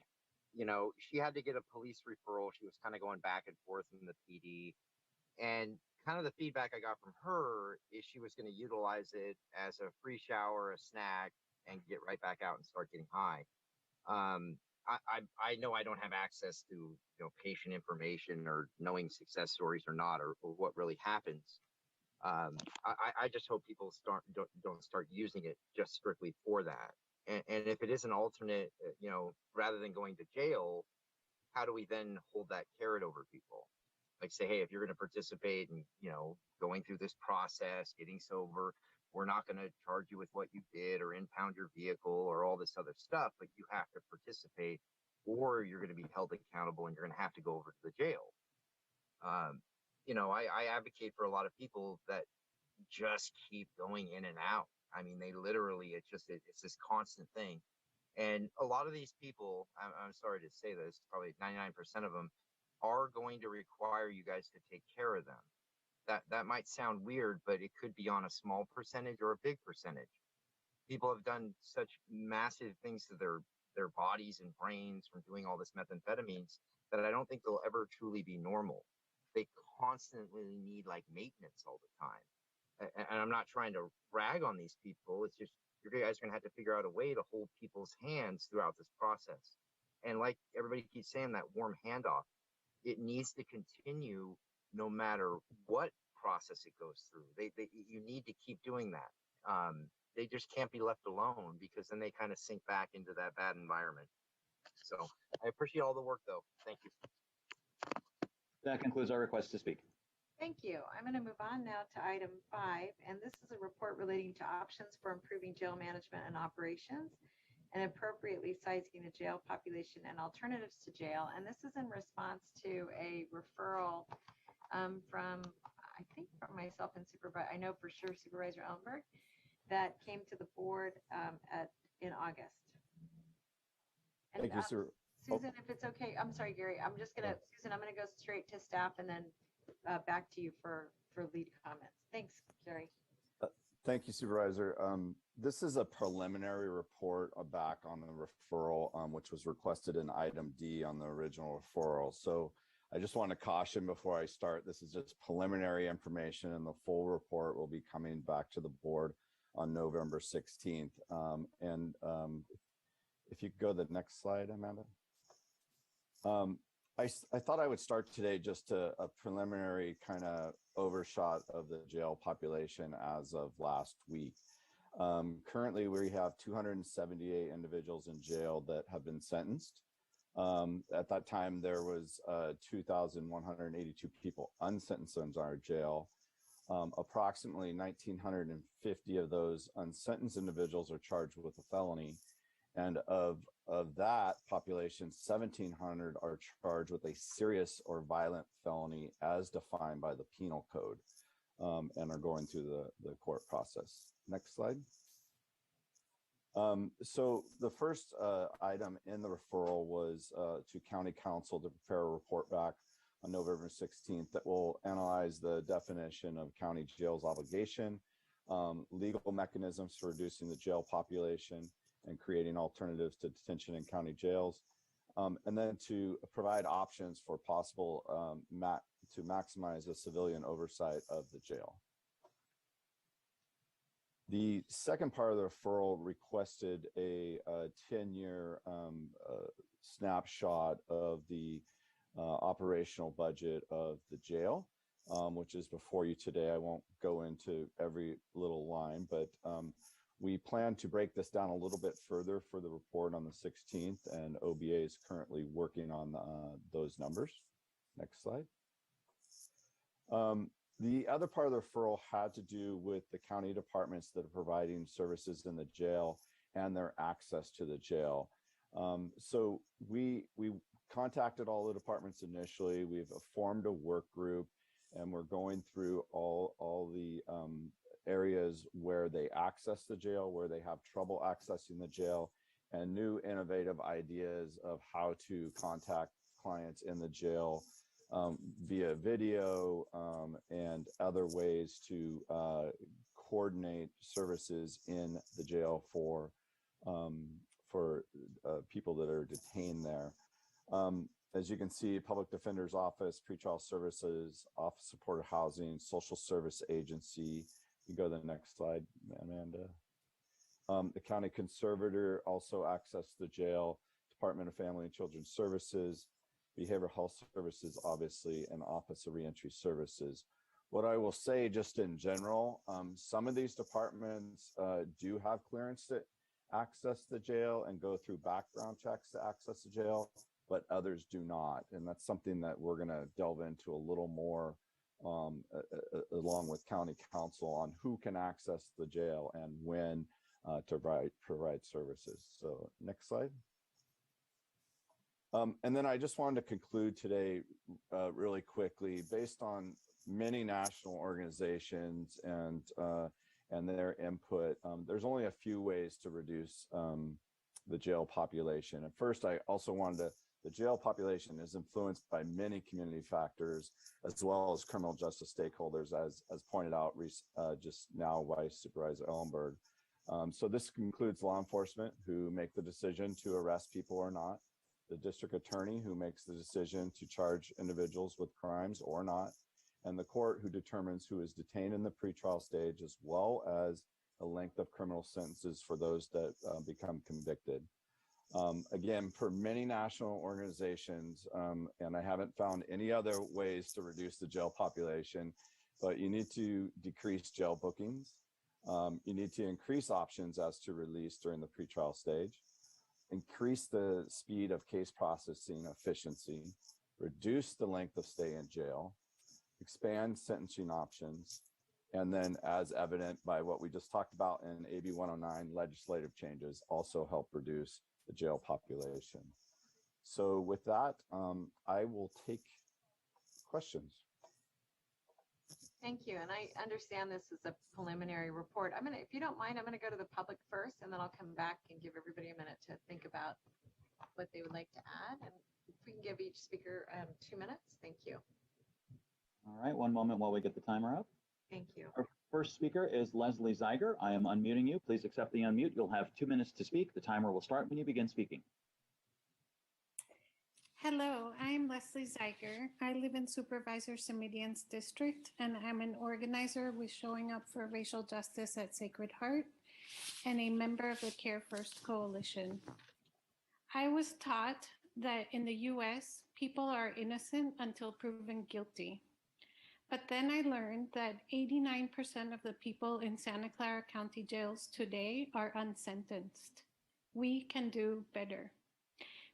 she had to get a police referral. She was kind of going back and forth in the PD. And kind of the feedback I got from her is she was going to utilize it as a free shower, a snack, and get right back out and start getting high. I know I don't have access to patient information or knowing success stories or not, or what really happens. I just hope people don't start using it just strictly for that. And if it is an alternate, rather than going to jail, how do we then hold that carrot over people? Like say, hey, if you're going to participate in, going through this process, getting sober, we're not going to charge you with what you did or impound your vehicle or all this other stuff, but you have to participate or you're going to be held accountable and you're going to have to go over to the jail. I advocate for a lot of people that just keep going in and out. I mean, they literally, it's this constant thing. And a lot of these people, I'm sorry to say this, probably 99% of them are going to require you guys to take care of them. That might sound weird, but it could be on a small percentage or a big percentage. People have done such massive things to their bodies and brains from doing all this methamphetamines that I don't think they'll ever truly be normal. They constantly need like maintenance all the time. And I'm not trying to rag on these people. It's just, you guys are going to have to figure out a way to hold people's hands throughout this process. And like everybody keeps saying, that warm handoff, it needs to continue no matter what process it goes through. You need to keep doing that. They just can't be left alone, because then they kind of sink back into that bad environment. So I appreciate all the work, though. Thank you. That concludes our request to speak. Thank you. I'm going to move on now to item 5, and this is a report relating to options for improving jail management and operations and appropriately sizing the jail population and alternatives to jail. And this is in response to a referral from, I think, from myself and Supervisor Ellenberg, that came to the board in August. And, thank you, sir. Susan, if it's okay, I'm sorry, Gary, Susan, I'm going to go straight to staff and then back to you for lead comments. Thanks, Gary. Thank you, Supervisor. This is a preliminary report back on the referral, which was requested in item D on the original referral. So I just want to caution before I start, this is just preliminary information, and the full report will be coming back to the board on November 16th. If you could go to the next slide, Amanda. I thought I would start today just a preliminary kind of overshot of the jail population as of last week. Currently, we have 278 individuals in jail that have been sentenced. At that time, there was 2,182 people unsentenced in our jail. Approximately 1,950 of those unsentenced individuals are charged with a felony. And of that population, 1,700 are charged with a serious or violent felony as defined by the penal code, and are going through the court process. Next slide. So the first item in the referral was to County Council to prepare a report back on November 16th that will analyze the definition of county jail's obligation, legal mechanisms for reducing the jail population and creating alternatives to detention in county jails, and then to provide options for possible to maximize the civilian oversight of the jail. The second part of the referral requested a 10-year snapshot of the operational budget of the jail, which is before you today. I won't go into every little line, but we plan to break this down a little bit further for the report on the 16th, and OBA is currently working on those numbers. Next slide. The other part of the referral had to do with the county departments that are providing services in the jail and their access to the jail. So we contacted all the departments initially. We've formed a work group, and we're going through all the areas where they access the jail, where they have trouble accessing the jail, and new innovative ideas of how to contact clients in the jail via video and other ways to coordinate services in the jail for people that are detained there. As you can see, Public Defender's Office, Pretrial Services, Office Supported Housing, Social Service Agency. You go to the next slide, Amanda. The County Conservator also accessed the jail, Department of Family and Children's Services, Behavioral Health Services, obviously, and Office of Reentry Services. What I will say just in general, some of these departments do have clearance to access the jail and go through background checks to access the jail, but others do not. And that's something that we're going to delve into a little more along with County Council on who can access the jail and when to provide services. So next slide. And then I just wanted to conclude today really quickly, based on many national organizations and their input. There's only a few ways to reduce the jail population. At first, I also wanted to, the jail population is influenced by many community factors, as well as criminal justice stakeholders, as pointed out just now by Supervisor Ellenberg. So this includes law enforcement, who make the decision to arrest people or not, the district attorney, who makes the decision to charge individuals with crimes or not, and the court, who determines who is detained in the pretrial stage, as well as the length of criminal sentences for those that become convicted. Again, for many national organizations, and I haven't found any other ways to reduce the jail population, but you need to decrease jail bookings. You need to increase options as to release during the pretrial stage, increase the speed of case processing efficiency, reduce the length of stay in jail, expand sentencing options, and then, as evident by what we just talked about in AB 109, legislative changes also help reduce the jail population. So with that, I will take questions. Thank you. And I understand this is a preliminary report. If you don't mind, I'm gonna go to the public first, and then I'll come back and give everybody a minute to think about what they would like to add. And if we can give each speaker 2 minutes, thank you. All right, one moment while we get the timer up. Thank you. Our first speaker is Leslie Zeiger. I am unmuting you. Please accept the unmute. You'll have 2 minutes to speak. The timer will start when you begin speaking. Hello, I'm Leslie Zeiger. I live in Supervisor Simedian's district, and I'm an organizer with Showing Up for Racial Justice at Sacred Heart and a member of the Care First Coalition. I was taught that in the US, people are innocent until proven guilty. But then I learned that 89% of the people in Santa Clara County jails today are unsentenced. We can do better.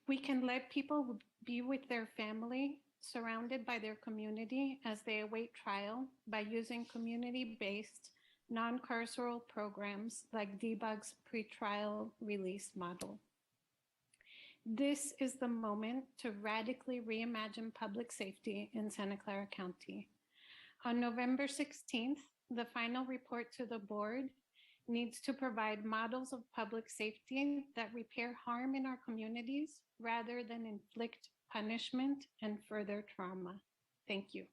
We can let people be with their family, surrounded by their community as they await trial by using community-based non-carceral programs like DBUG's pretrial release model. This is the moment to radically reimagine public safety in Santa Clara County. On November 16th, the final report to the board needs to provide models of public safety that repair harm in our communities rather than inflict punishment and further trauma. Thank you.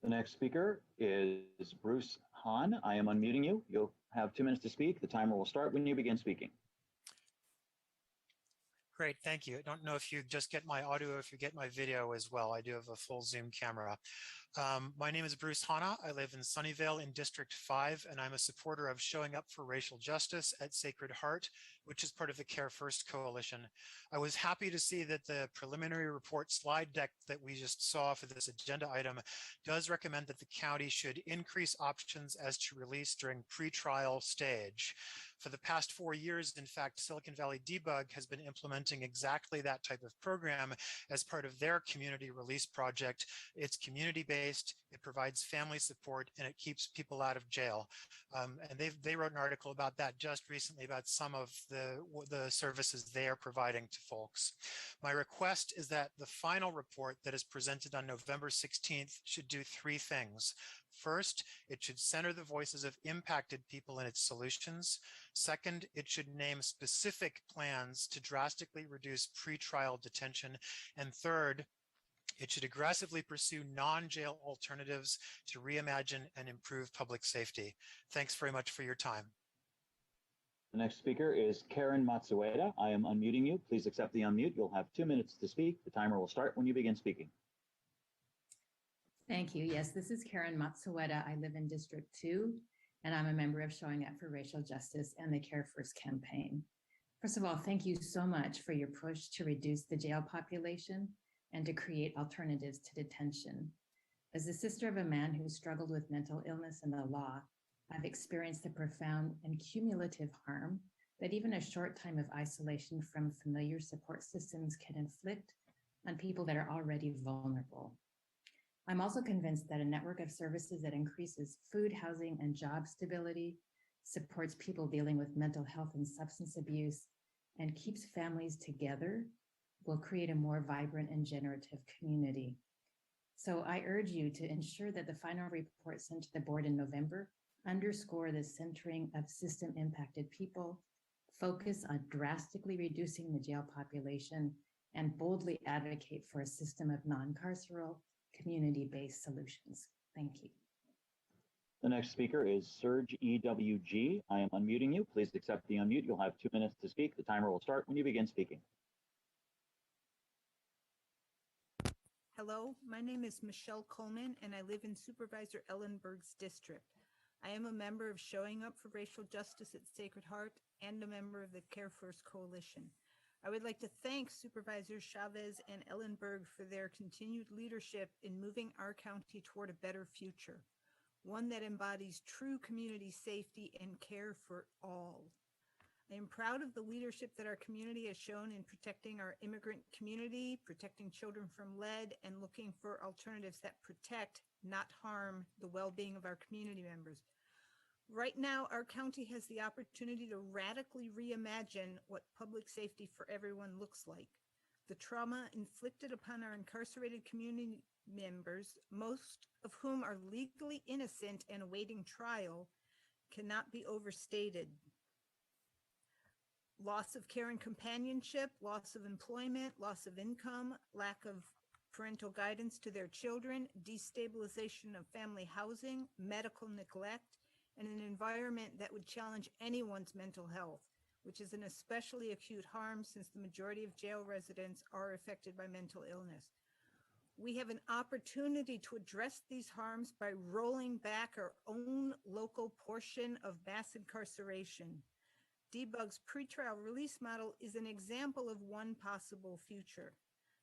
The next speaker is Bruce Hahn. I am unmuting you. You'll have 2 minutes to speak. The timer will start when you begin speaking. Great, thank you. I don't know if you just get my audio or if you get my video as well. I do have a full Zoom camera. My name is Bruce Hanna. I live in Sunnyvale in District 5, and I'm a supporter of showing up for racial justice at Sacred Heart, which is part of the Care First Coalition. I was happy to see that the preliminary report slide deck that we just saw for this agenda item does recommend that the county should increase options as to release during pretrial stage. For the past 4 years, in fact, Silicon Valley Debug has been implementing exactly that type of program as part of their community release project. It's community-based, it provides family support, and it keeps people out of jail. And they wrote an article about that just recently about some of the services they are providing to folks. My request is that the final report that is presented on November 16th should do 3 things. First, it should center the voices of impacted people in its solutions. Second, it should name specific plans to drastically reduce pretrial detention. And third, it should aggressively pursue non-jail alternatives to reimagine and improve public safety. Thanks very much for your time. The next speaker is Karen Matsueda. I am unmuting you. Please accept the unmute. You'll have 2 minutes to speak. The timer will start when you begin speaking. Thank you. Yes, this is Karen Matsueda. I live in District 2, and I'm a member of Showing Up for Racial Justice and the Care First campaign. First of all, thank you so much for your push to reduce the jail population and to create alternatives to detention. As the sister of a man who struggled with mental illness and the law, I've experienced the profound and cumulative harm that even a short time of isolation from familiar support systems can inflict on people that are already vulnerable. I'm also convinced that a network of services that increases food, housing, and job stability, supports people dealing with mental health and substance abuse, and keeps families together will create a more vibrant and generative community. So I urge you to ensure that the final report sent to the board in November underscore the centering of system-impacted people, focus on drastically reducing the jail population, and boldly advocate for a system of non-carceral, community-based solutions. Thank you. The next speaker is Serge EWG. I am unmuting you. Please accept the unmute. You'll have 2 minutes to speak. The timer will start when you begin speaking. Hello, my name is Michelle Coleman, and I live in Supervisor Ellenberg's district. I am a member of Showing Up for Racial Justice at Sacred Heart and a member of the Care First Coalition. I would like to thank Supervisors Chavez and Ellenberg for their continued leadership in moving our county toward a better future, one that embodies true community safety and care for all. I am proud of the leadership that our community has shown in protecting our immigrant community, protecting children from lead, and looking for alternatives that protect, not harm, the well-being of our community members. Right now, our county has the opportunity to radically reimagine what public safety for everyone looks like. The trauma inflicted upon our incarcerated community members, most of whom are legally innocent and awaiting trial, cannot be overstated. Loss of care and companionship, loss of employment, loss of income, lack of parental guidance to their children, destabilization of family housing, medical neglect, and an environment that would challenge anyone's mental health, which is an especially acute harm since the majority of jail residents are affected by mental illness. We have an opportunity to address these harms by rolling back our own local portion of mass incarceration. Debug's pretrial release model is an example of one possible future.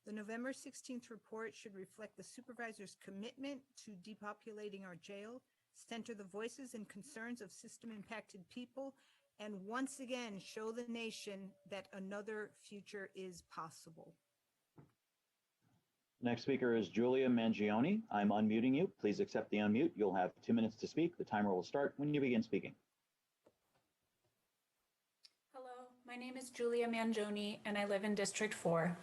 The November 16th report should reflect the supervisor's commitment to depopulating our jail, center the voices and concerns of system-impacted people, and once again show the nation that another future is possible. Next speaker is Julia Mangione. I'm unmuting you. Please accept the unmute. You'll have 2 minutes to speak. The timer will start when you begin speaking. Hello, my name is Julia Mangione, and I live in District 4.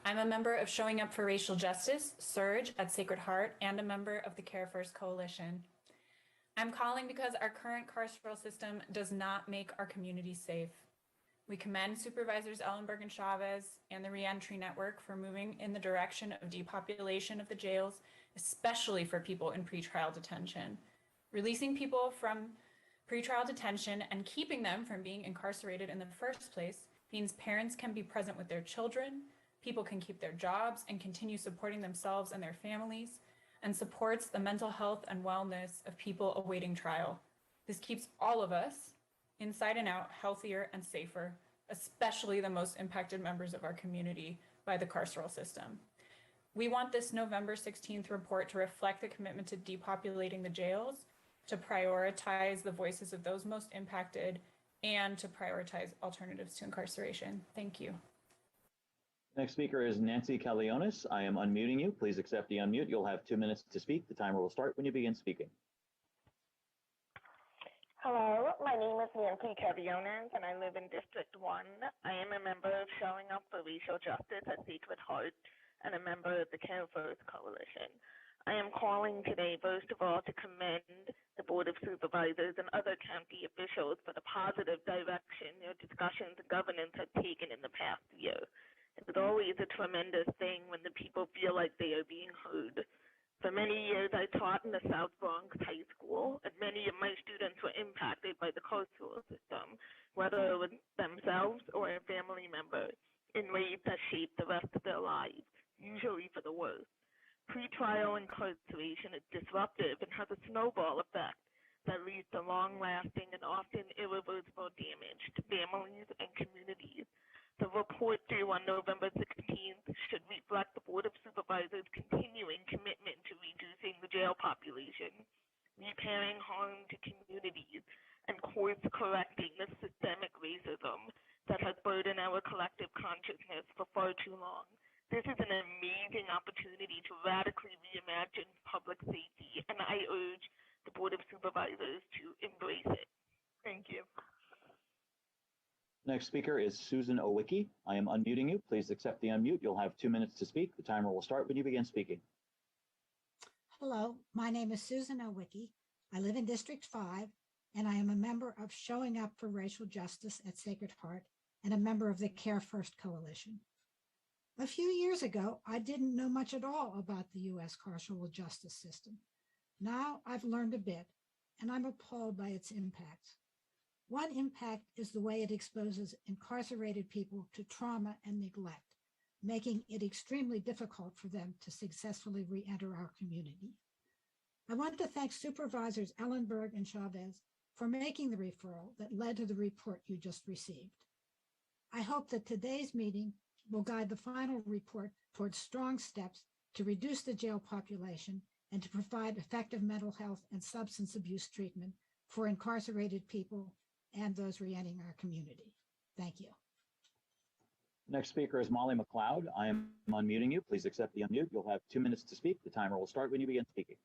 I'm a member of Showing Up for Racial Justice, SURGE, at Sacred Heart, and a member of the Care First Coalition. I'm calling because our current carceral system does not make our community safe. We commend Supervisors Ellenberg and Chavez and the Reentry Network for moving in the direction of depopulation of the jails, especially for people in pretrial detention. Releasing people from pretrial detention and keeping them from being incarcerated in the first place means parents can be present with their children, people can keep their jobs and continue supporting themselves and their families, and supports the mental health and wellness of people awaiting trial. This keeps all of us, inside and out, healthier and safer, especially the most impacted members of our community by the carceral system. We want this November 16th report to reflect the commitment to depopulating the jails, to prioritize the voices of those most impacted, and to prioritize alternatives to incarceration. Thank you. Next speaker is Nancy Calionis. I am unmuting you. Please accept the unmute. You'll have 2 minutes to speak. The timer will start when you begin speaking. Hello, my name is Nancy Caviones, and I live in District 1. I am a member of Showing Up for Racial Justice at Sacred Heart and a member of the Care First Coalition. I am calling today, first of all, to commend the Board of Supervisors and other county officials for the positive direction their discussions and governance have taken in the past year. It is always a tremendous thing when the people feel like they are being heard. For many years, I taught in the South Bronx High School, and many of my students were impacted by the carceral system, whether it was themselves or a family member, in ways that shaped the rest of their lives, usually for the worse. Pretrial incarceration is disruptive and has a snowball effect that leads to long-lasting and often irreversible damage to families and communities. The report due on November 16th should reflect the Board of Supervisors' continuing commitment to reducing the jail population, repairing harm to communities, and course-correcting the systemic racism that has burdened our collective consciousness for far too long. This is an amazing opportunity to radically reimagine public safety, and I urge the Board of Supervisors to embrace it. Thank you. Next speaker is Susan Owick. I am unmuting you. Please accept the unmute. You'll have 2 minutes to speak. The timer will start when you begin speaking. Hello, my name is Susan Owick. I live in District 5, and I am a member of Showing Up for Racial Justice at Sacred Heart and a member of the Care First Coalition. A few years ago, I didn't know much at all about the U.S. carceral justice system. Now I've learned a bit, and I'm appalled by its impacts. One impact is the way it exposes incarcerated people to trauma and neglect, making it extremely difficult for them to successfully re-enter our community. I want to thank Supervisors Ellenberg and Chavez for making the referral that led to the report you just received. I hope that today's meeting will guide the final report towards strong steps to reduce the jail population and to provide effective mental health and substance abuse treatment for incarcerated people and those re-entering our community. Thank you. Next speaker is Molly Macleod. I am unmuting you. Please accept the unmute. You'll have 2 minutes to speak. The timer will start when you begin speaking.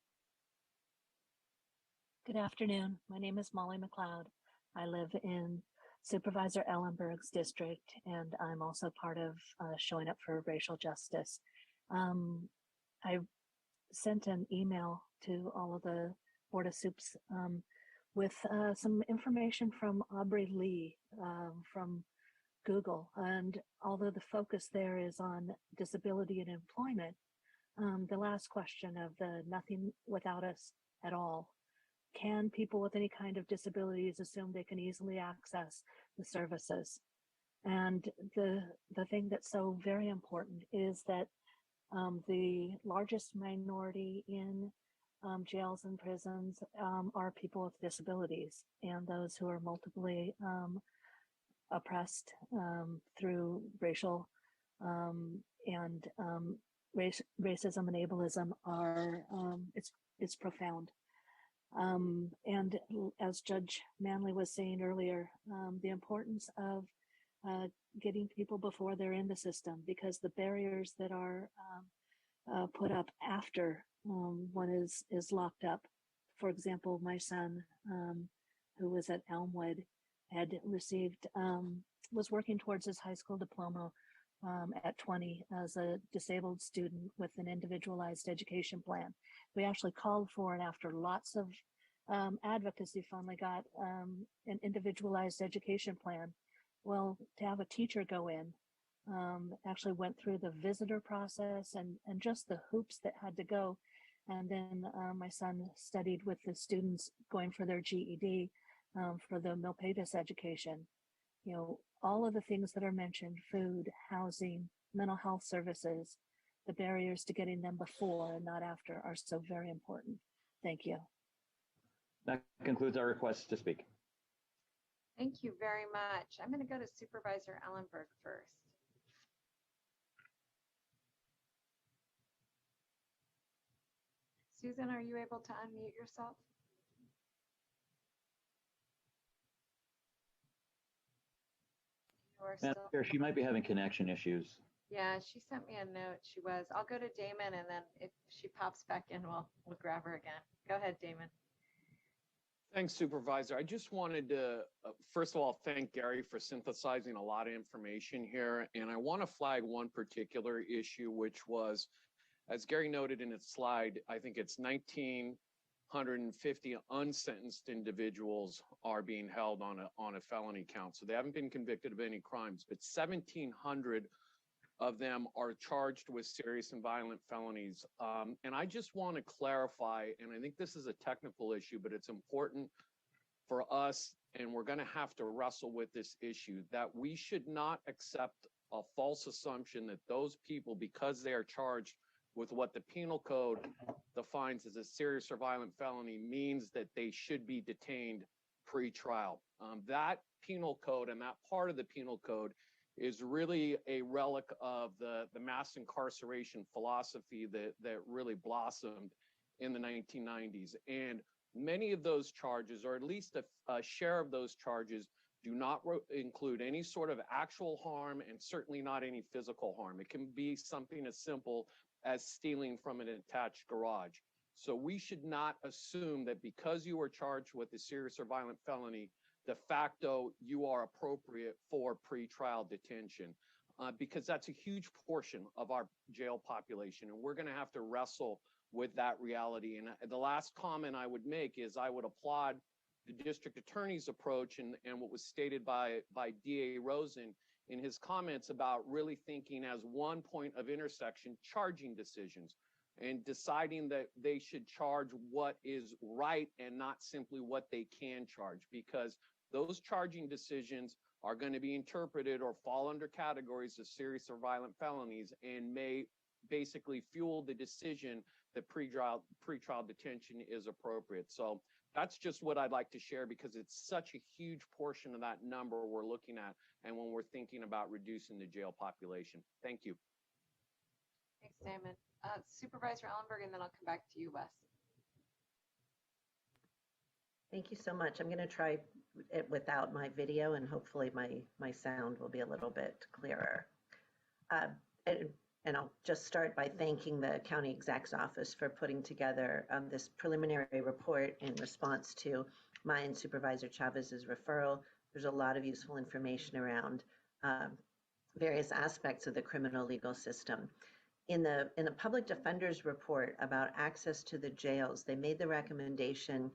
Good afternoon. My name is Molly Macleod. I live in Supervisor Ellenberg's district, and I'm also part of Showing Up for Racial Justice. I sent an email to all of the Board of Soups with some information from Aubrey Lee from Google. And although the focus there is on disability and employment, the last question of the nothing without us at all. Can people with any kind of disabilities assume they can easily access the services? And the thing that's so very important is that the largest minority in jails and prisons are people with disabilities and those who are multiply oppressed through racial and racism and ableism are it's profound. And as Judge Manley was saying earlier, the importance of getting people before they're in the system, because the barriers that are put up after one is locked up. For example, my son, who was at Elmwood, had received, was working towards his high school diploma at 20 as a disabled student with an individualized education plan. We actually called for, and after lots of advocacy, finally got an individualized education plan. Well, to have a teacher go in, actually went through the visitor process and just the hoops that had to go. And then my son studied with the students going for their GED for the Milpitas education. You know, all of the things that are mentioned, food, housing, mental health services, the barriers to getting them before and not after are so very important. Thank you. That concludes our requests to speak. Thank you very much. I'm going to go to Supervisor Ellenberg first. Susan, are you able to unmute yourself? You are Madam still. Chair, she might be having connection issues. Yeah, she sent me a note. She was. I'll go to Damon, and then if she pops back in, we'll grab her again. Go ahead, Damon. Thanks, Supervisor. I just wanted to, first of all, thank Gary for synthesizing a lot of information here. And I want to flag one particular issue, which was, as Gary noted in his slide, I think it's 1,950 unsentenced individuals are being held on a felony count. So they haven't been convicted of any crimes, but 1,700 of them are charged with serious and violent felonies. And I just want to clarify, and I think this is a technical issue, but it's important for us, and we're going to have to wrestle with this issue, that we should not accept a false assumption that those people, because they are charged with what the penal code defines as a serious or violent felony, means that they should be detained pre-trial. That penal code and that part of the penal code is really a relic of the mass incarceration philosophy that really blossomed in the 1990s. And many of those charges, or at least a share of those charges, do not include any sort of actual harm and certainly not any physical harm. It can be something as simple as stealing from an attached garage. So we should not assume that because you are charged with a serious or violent felony, de facto, you are appropriate for pretrial detention, because that's a huge portion of our jail population, and we're going to have to wrestle with that reality. And the last comment I would make is I would applaud the district attorney's approach and what was stated by DA Rosen in his comments about really thinking as one point of intersection, charging decisions and deciding that they should charge what is right and not simply what they can charge, because those charging decisions are going to be interpreted or fall under categories of serious or violent felonies and may basically fuel the decision that pretrial detention is appropriate. So that's just what I'd like to share, because it's such a huge portion of that number we're looking at and when we're thinking about reducing the jail population. Thank you. Thanks, Damon. Supervisor Ellenberg, and then I'll come back to you, Wes. Thank you so much. I'm going to try it without my video, and hopefully my sound will be a little bit clearer. And I'll just start by thanking the county exec's office for putting together this preliminary report in response to my and Supervisor Chavez's referral. There's a lot of useful information around various aspects of the criminal legal system. In the public defender's report about access to the jails, they made the recommendation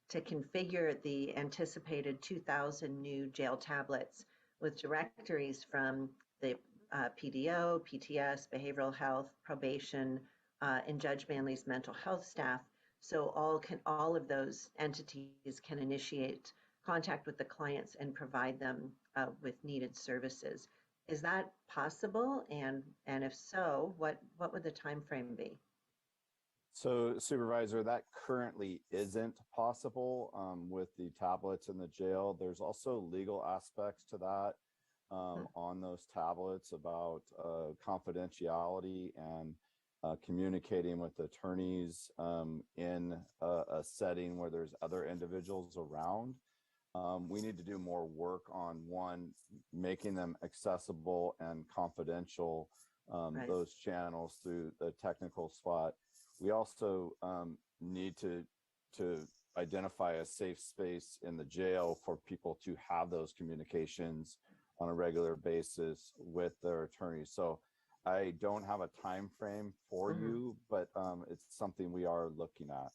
to configure the anticipated 2,000 new jail tablets with directories from the PDO, PTS, behavioral health, probation, and Judge Manley's mental health staff. So all of those entities can initiate contact with the clients and provide them with needed services. Is that possible? And if so, what would the time frame be? So, Supervisor, that currently isn't possible with the tablets in the jail. There's also legal aspects to that. on those tablets about confidentiality and communicating with attorneys in a setting where there's other individuals around. We need to do more work on one, making them accessible and confidential, those channels through the technical spot. We also need to identify a safe space in the jail for people to have those communications on a regular basis with their attorneys. So I don't have a time frame for you, but it's something we are looking at.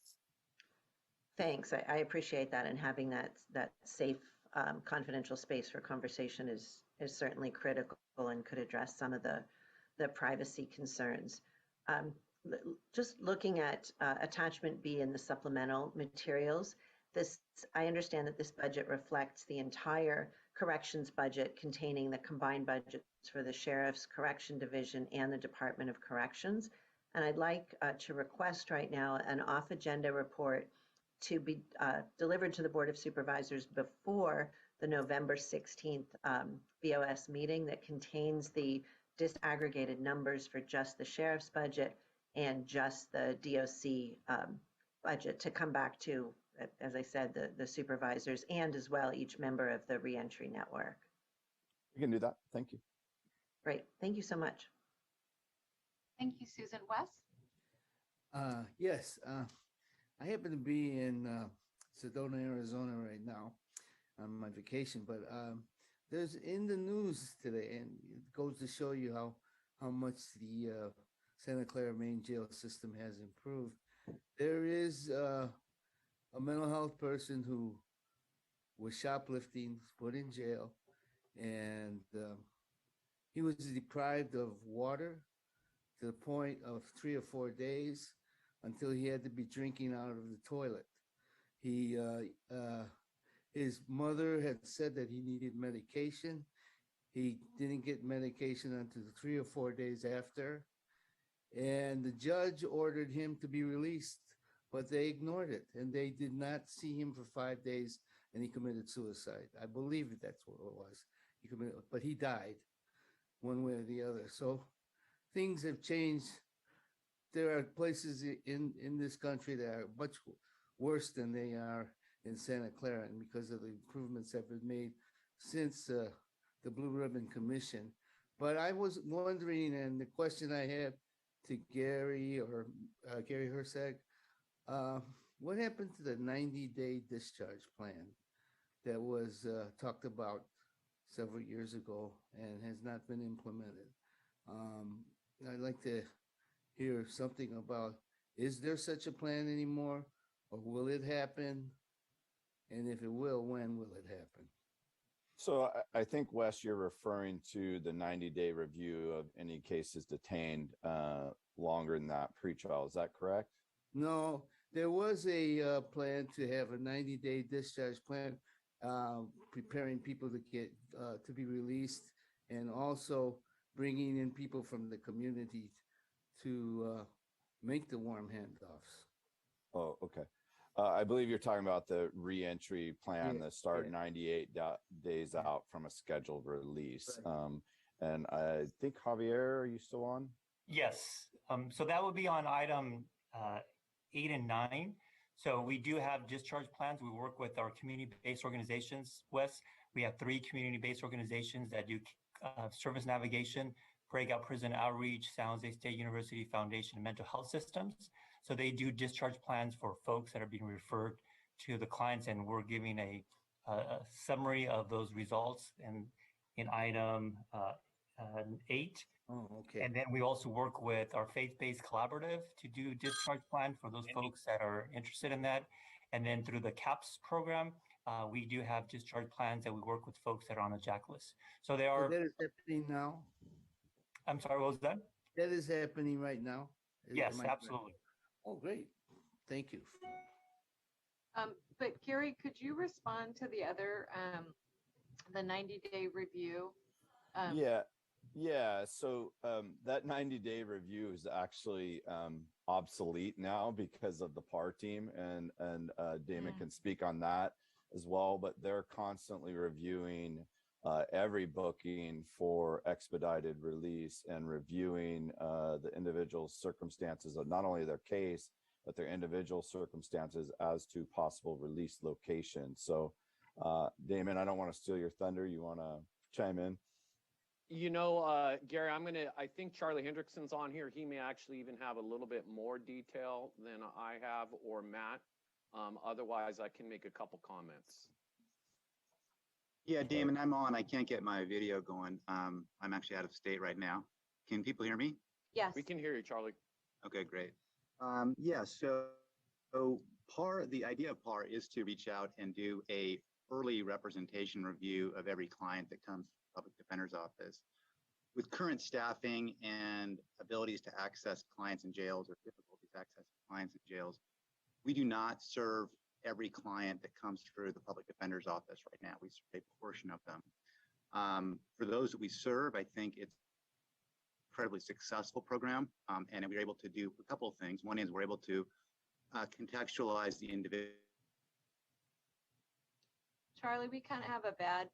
Thanks. I appreciate that, and having that safe, confidential space for conversation is certainly critical and could address some of the privacy concerns. Just looking at attachment B in the supplemental materials, I understand that this budget reflects the entire corrections budget containing the combined budgets for the Sheriff's Correction Division and the Department of Corrections. And I'd like to request right now an off-agenda report to be delivered to the Board of Supervisors before the November 16th BOS meeting that contains the disaggregated numbers for just the Sheriff's budget and just the DOC budget to come back to, as I said, the supervisors and as well each member of the Reentry network. We can do that. Thank you. Great. Thank you so much. Thank you, Susan. Wes? Yes, I happen to be in Sedona, Arizona right now on my vacation, but there's in the news today, and it goes to show you how much the Santa Clara main jail system has improved. There is a mental health person who was shoplifting, put in jail, and he was deprived of water to the point of 3 or 4 days until he had to be drinking out of the toilet. His mother had said that he needed medication. He didn't get medication until 3 or 4 days after. And the judge ordered him to be released, but they ignored it. And they did not see him for 5 days, and he committed suicide. I believe that's what it was. But he died one way or the other. So things have changed. There are places in this country that are much worse than they are in Santa Clara, and because of the improvements that have been made since the Blue Ribbon Commission. But I was wondering, and the question I have to Gary or Gary Herseg, what happened to the 90-day discharge plan that was talked about several years ago and has not been implemented? I'd like to hear something about, is there such a plan anymore, or will it happen? And if it will, when will it happen? So I think, Wes, you're referring to the 90-day review of any cases detained longer than that pre-trial. Is that correct? No, there was a plan to have a 90-day discharge plan, preparing people to get to be released, and also bringing in people from the community to make the warm handoffs. Oh, okay. I believe you're talking about the reentry plan that start 98 days out from a scheduled release. Right. And I think, Javier, are you still on? Yes. So that would be on item 8 and 9. So we do have discharge plans. We work with our community-based organizations, Wes. We have 3 community-based organizations that do service navigation, breakout prison outreach, San Jose State University Foundation, and mental health systems. So they do discharge plans for folks that are being referred to the clients, and we're giving a summary of those results in item 8. Oh, okay. And then we also work with our faith-based collaborative to do discharge plan for those folks that are interested in that. And then through the CAPS program, we do have discharge plans that we work with folks that are on the jack list. So they are. So that is happening now? I'm sorry, what was that? That is happening right now? Yes, absolutely. Oh, great. Thank you. But Gary, could you respond to the other, the 90-day review? Yeah. So that 90-day review is actually obsolete now because of the PAR team, and Damon can speak on that as well. But they're constantly reviewing every booking for expedited release and reviewing the individual's circumstances of not only their case, but their individual circumstances as to possible release location. So, Damon, I don't want to steal your thunder. You want to chime in? You know, Gary, I think Charlie Hendrickson's on here. He may actually even have a little bit more detail than I have, or Matt. Otherwise, I can make a couple comments. Yeah, Damon, I'm on. I can't get my video going. I'm actually out of state right now. Can people hear me? Yes. We can hear you, Charlie. Okay, great. Yeah, so the idea of PAR is to reach out and do a early representation review of every client that comes to the Public Defender's Office. With current staffing and abilities to access clients in jails, or difficulties accessing clients in jails, we do not serve every client that comes through the Public Defender's Office right now. We serve a portion of them. For those that we serve, I think it's an incredibly successful program, and we're able to do a couple of things. One is we're able to contextualize the individual. Charlie, we kind of have a bad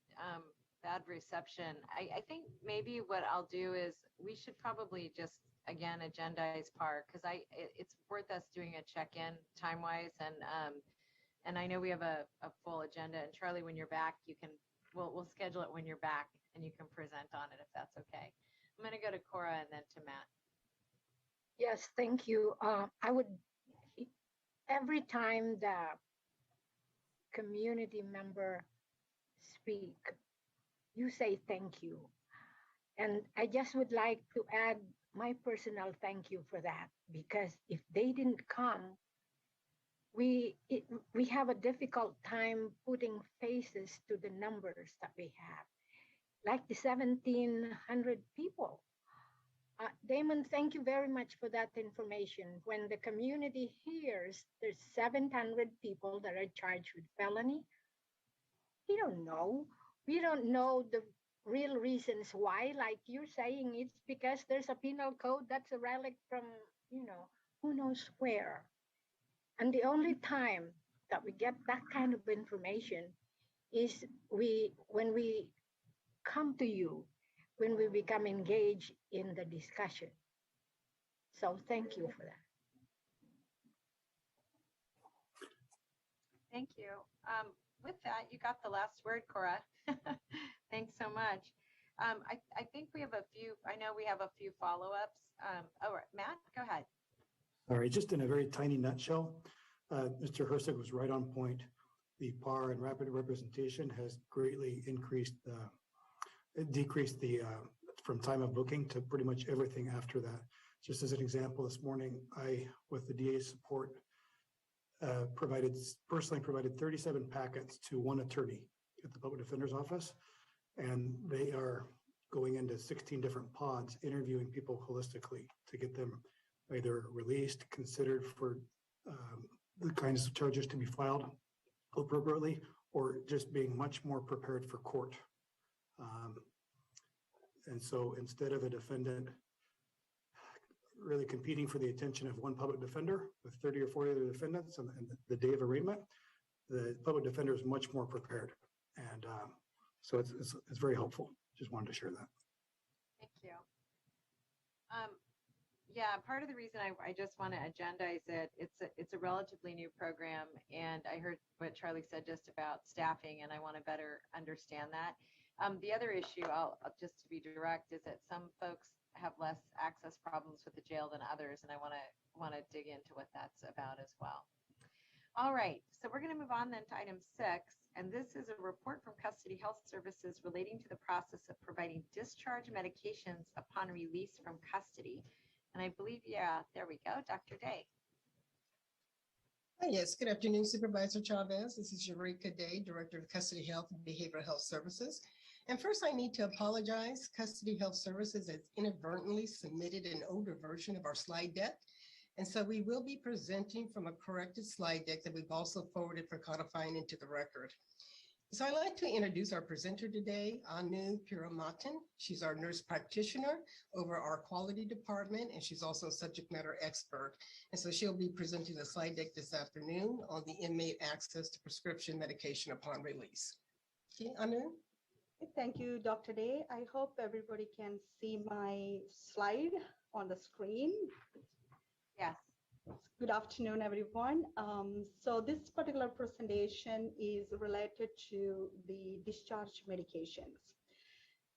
reception. I think maybe what I'll do is we should probably just, again, agendize PAR, because it's worth us doing a check-in time-wise, and I know we have a full agenda. And Charlie, when you're back, we'll schedule it when you're back, and you can present on it if that's okay. I'm going to go to Cora and then to Matt. Yes, thank you. Every time the community member speak, you say thank you. And I just would like to add my personal thank you for that, because if they didn't come, we have a difficult time putting faces to the numbers that we have, like the 1,700 people. Damon, thank you very much for that information. When the community hears there's 700 people that are charged with felony, we don't know. We don't know the real reasons why. Like you're saying, it's because there's a penal code that's a relic from, who knows where. And the only time that we get that kind of information is when we come to you, when we become engaged in the discussion. So thank you for that. Thank you. With that, you got the last word, Cora. Thanks so much. I think we have I know we have a few follow-ups. Matt, go ahead. All right, just in a very tiny nutshell, Mr. Hersig was right on point. The PAR and rapid representation has greatly decreased the from time of booking to pretty much everything after that. Just as an example, this morning, I, with the DA's support, personally provided 37 packets to one attorney at the Public Defender's Office, and they are going into 16 different pods, interviewing people holistically to get them either released, considered for the kinds of charges to be filed appropriately, or just being much more prepared for court. And so instead of a defendant really competing for the attention of one public defender with 30 or 40 other defendants on the day of arraignment, the public defender is much more prepared. And so it's very helpful. Just wanted to share that. Thank you. Yeah, part of the reason I just want to agendize it, it's a relatively new program, and I heard what Charlie said just about staffing, and I want to better understand that. The other issue, just to be direct, is that some folks have less access problems with the jail than others, and I want to dig into what that's about as well. All right, so we're going to move on then to item 6, and this is a report from Custody Health Services relating to the process of providing discharge medications upon release from custody. And I believe, yeah, there we go, Dr. Day. Hi, yes, good afternoon, Supervisor Chavez. This is Eureka Day, Director of Custody Health and Behavioral Health Services. And first, I need to apologize. Custody Health Services has inadvertently submitted an older version of our slide deck. And so we will be presenting from a corrected slide deck that we've also forwarded for codifying into the record. So I'd like to introduce our presenter today, Anu Piramatin. She's our nurse practitioner over our quality department, and she's also a subject matter expert. And so she'll be presenting the slide deck this afternoon on the inmate access to prescription medication upon release. Okay, Anu? Thank you, Dr. Day. I hope everybody can see my slide on the screen. Yes. Good afternoon, everyone. So this particular presentation is related to the discharge medications.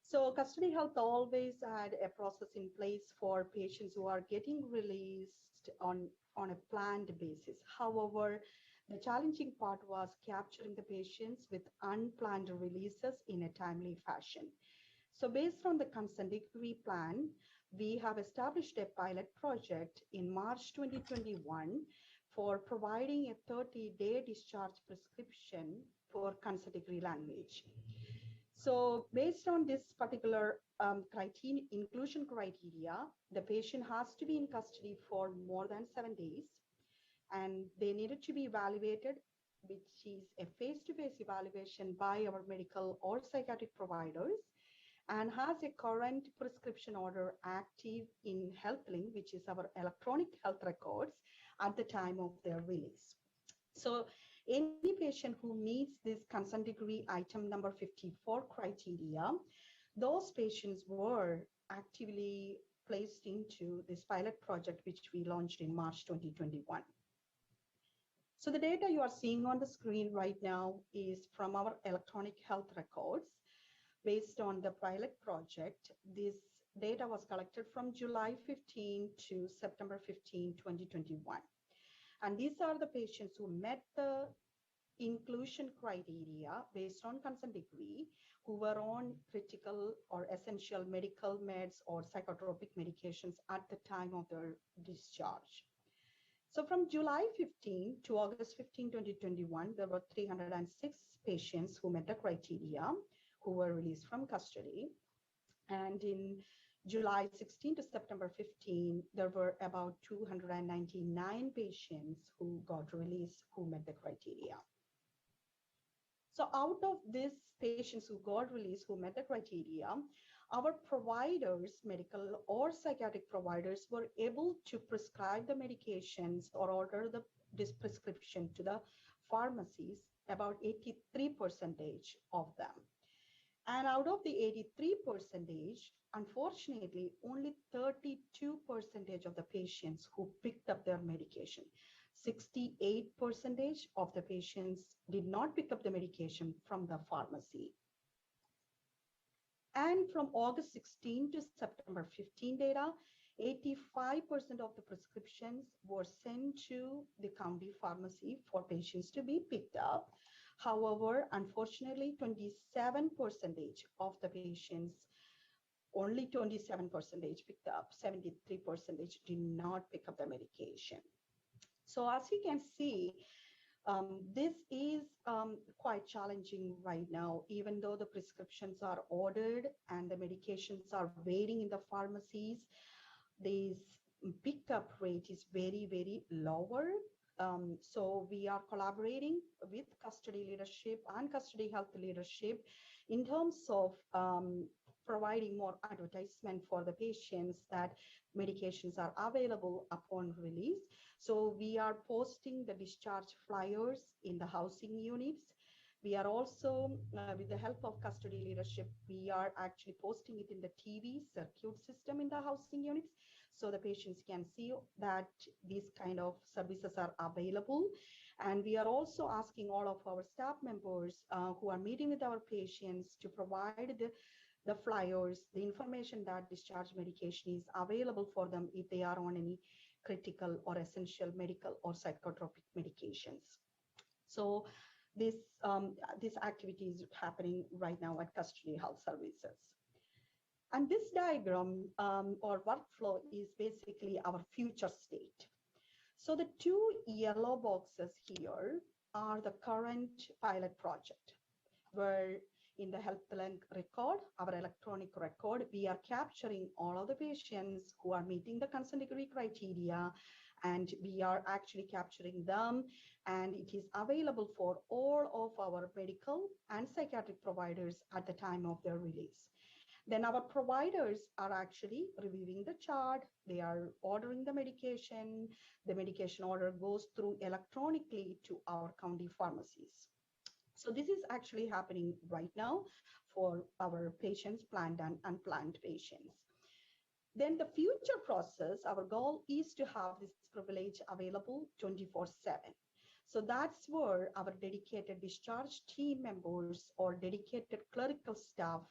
So custody health always had a process in place for patients who are getting released on a planned basis. However, the challenging part was capturing the patients with unplanned releases in a timely fashion. So based on the consent decree plan, we have established a pilot project in March 2021 for providing a 30-day discharge prescription for consent decree language. So based on this particular inclusion criteria, the patient has to be in custody for more than 7 days, and they needed to be evaluated, which is a face-to-face evaluation by our medical or psychiatric providers, and has a current prescription order active in HealthLink, which is our electronic health records at the time of their release. So any patient who meets this consent decree item number 54 criteria, those patients were actively placed into this pilot project, which we launched in March 2021. So the data you are seeing on the screen right now is from our electronic health records. Based on the pilot project, this data was collected from July 15 to September 15, 2021. And these are the patients who met the inclusion criteria based on consent decree, who were on critical or essential medical meds or psychotropic medications at the time of their discharge. So from July 15 to August 15, 2021, there were 306 patients who met the criteria, who were released from custody. And in July 16 to September 15, there were about 299 patients who got released who met the criteria. So out of these patients who got released who met the criteria, our providers, medical or psychiatric providers, were able to prescribe the medications or order this prescription to the pharmacies, about 83% of them. And out of the 83%, unfortunately, only 32% of the patients who picked up their medication. 68% of the patients did not pick up the medication from the pharmacy. And from August 16 to September 15 data, 85% of the prescriptions were sent to the county pharmacy for patients to be picked up. However, unfortunately, 27% of the patients, only 27% picked up, 73% did not pick up the medication. So as you can see, this is quite challenging right now, even though the prescriptions are ordered and the medications are waiting in the pharmacies. This pickup rate is very, very lower. So we are collaborating with custody leadership and custody health leadership in terms of providing more advertisement for the patients that medications are available upon release. So we are posting the discharge flyers in the housing units. We are also, with the help of custody leadership, we are actually posting it in the TV circuit system in the housing units, so the patients can see that these kind of services are available. And we are also asking all of our staff members who are meeting with our patients to provide the flyers, the information that discharge medication is available for them if they are on any critical or essential medical or psychotropic medications. So this activity is happening right now at Custody Health Services. And this diagram or workflow is basically our future state. So the two yellow boxes here are the current pilot project, where in the HealthLink record, our electronic record, we are capturing all of the patients who are meeting the consent decree criteria, and we are actually capturing them, and it is available for all of our medical and psychiatric providers at the time of their release. Then our providers are actually reviewing the chart, they are ordering the medication order goes through electronically to our county pharmacies. So this is actually happening right now for our patients, planned and unplanned patients. Then the future process, our goal is to have this privilege available 24/7. So that's where our dedicated discharge team members or dedicated clerical staff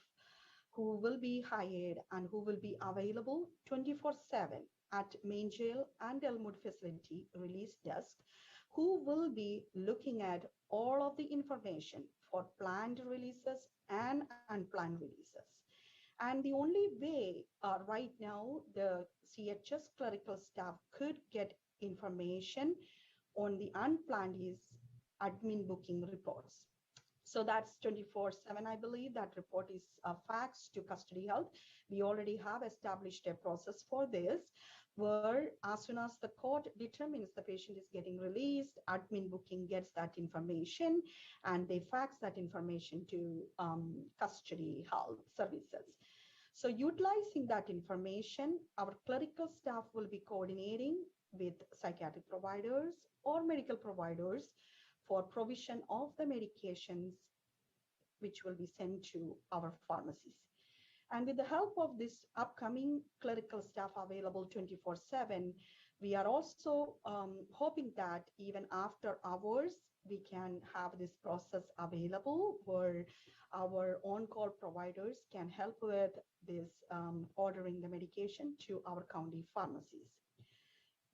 who will be hired and who will be available 24/7 at main jail and Elmwood facility release desk, who will be looking at all of the information for planned releases and unplanned releases. And the only way right now the CHS clerical staff could get information on the unplanned is admin booking reports. So that's 24/7. I believe that report is faxed to custody health. We already have established a process for this, where as soon as the court determines the patient is getting released, admin booking gets that information and they fax that information to custody health services. So utilizing that information, our clerical staff will be coordinating with psychiatric providers or medical providers for provision of the medications which will be sent to our pharmacies. And with the help of this upcoming clerical staff available 24/7, we are also hoping that even after hours, we can have this process available where our on-call providers can help with this ordering the medication to our county pharmacies.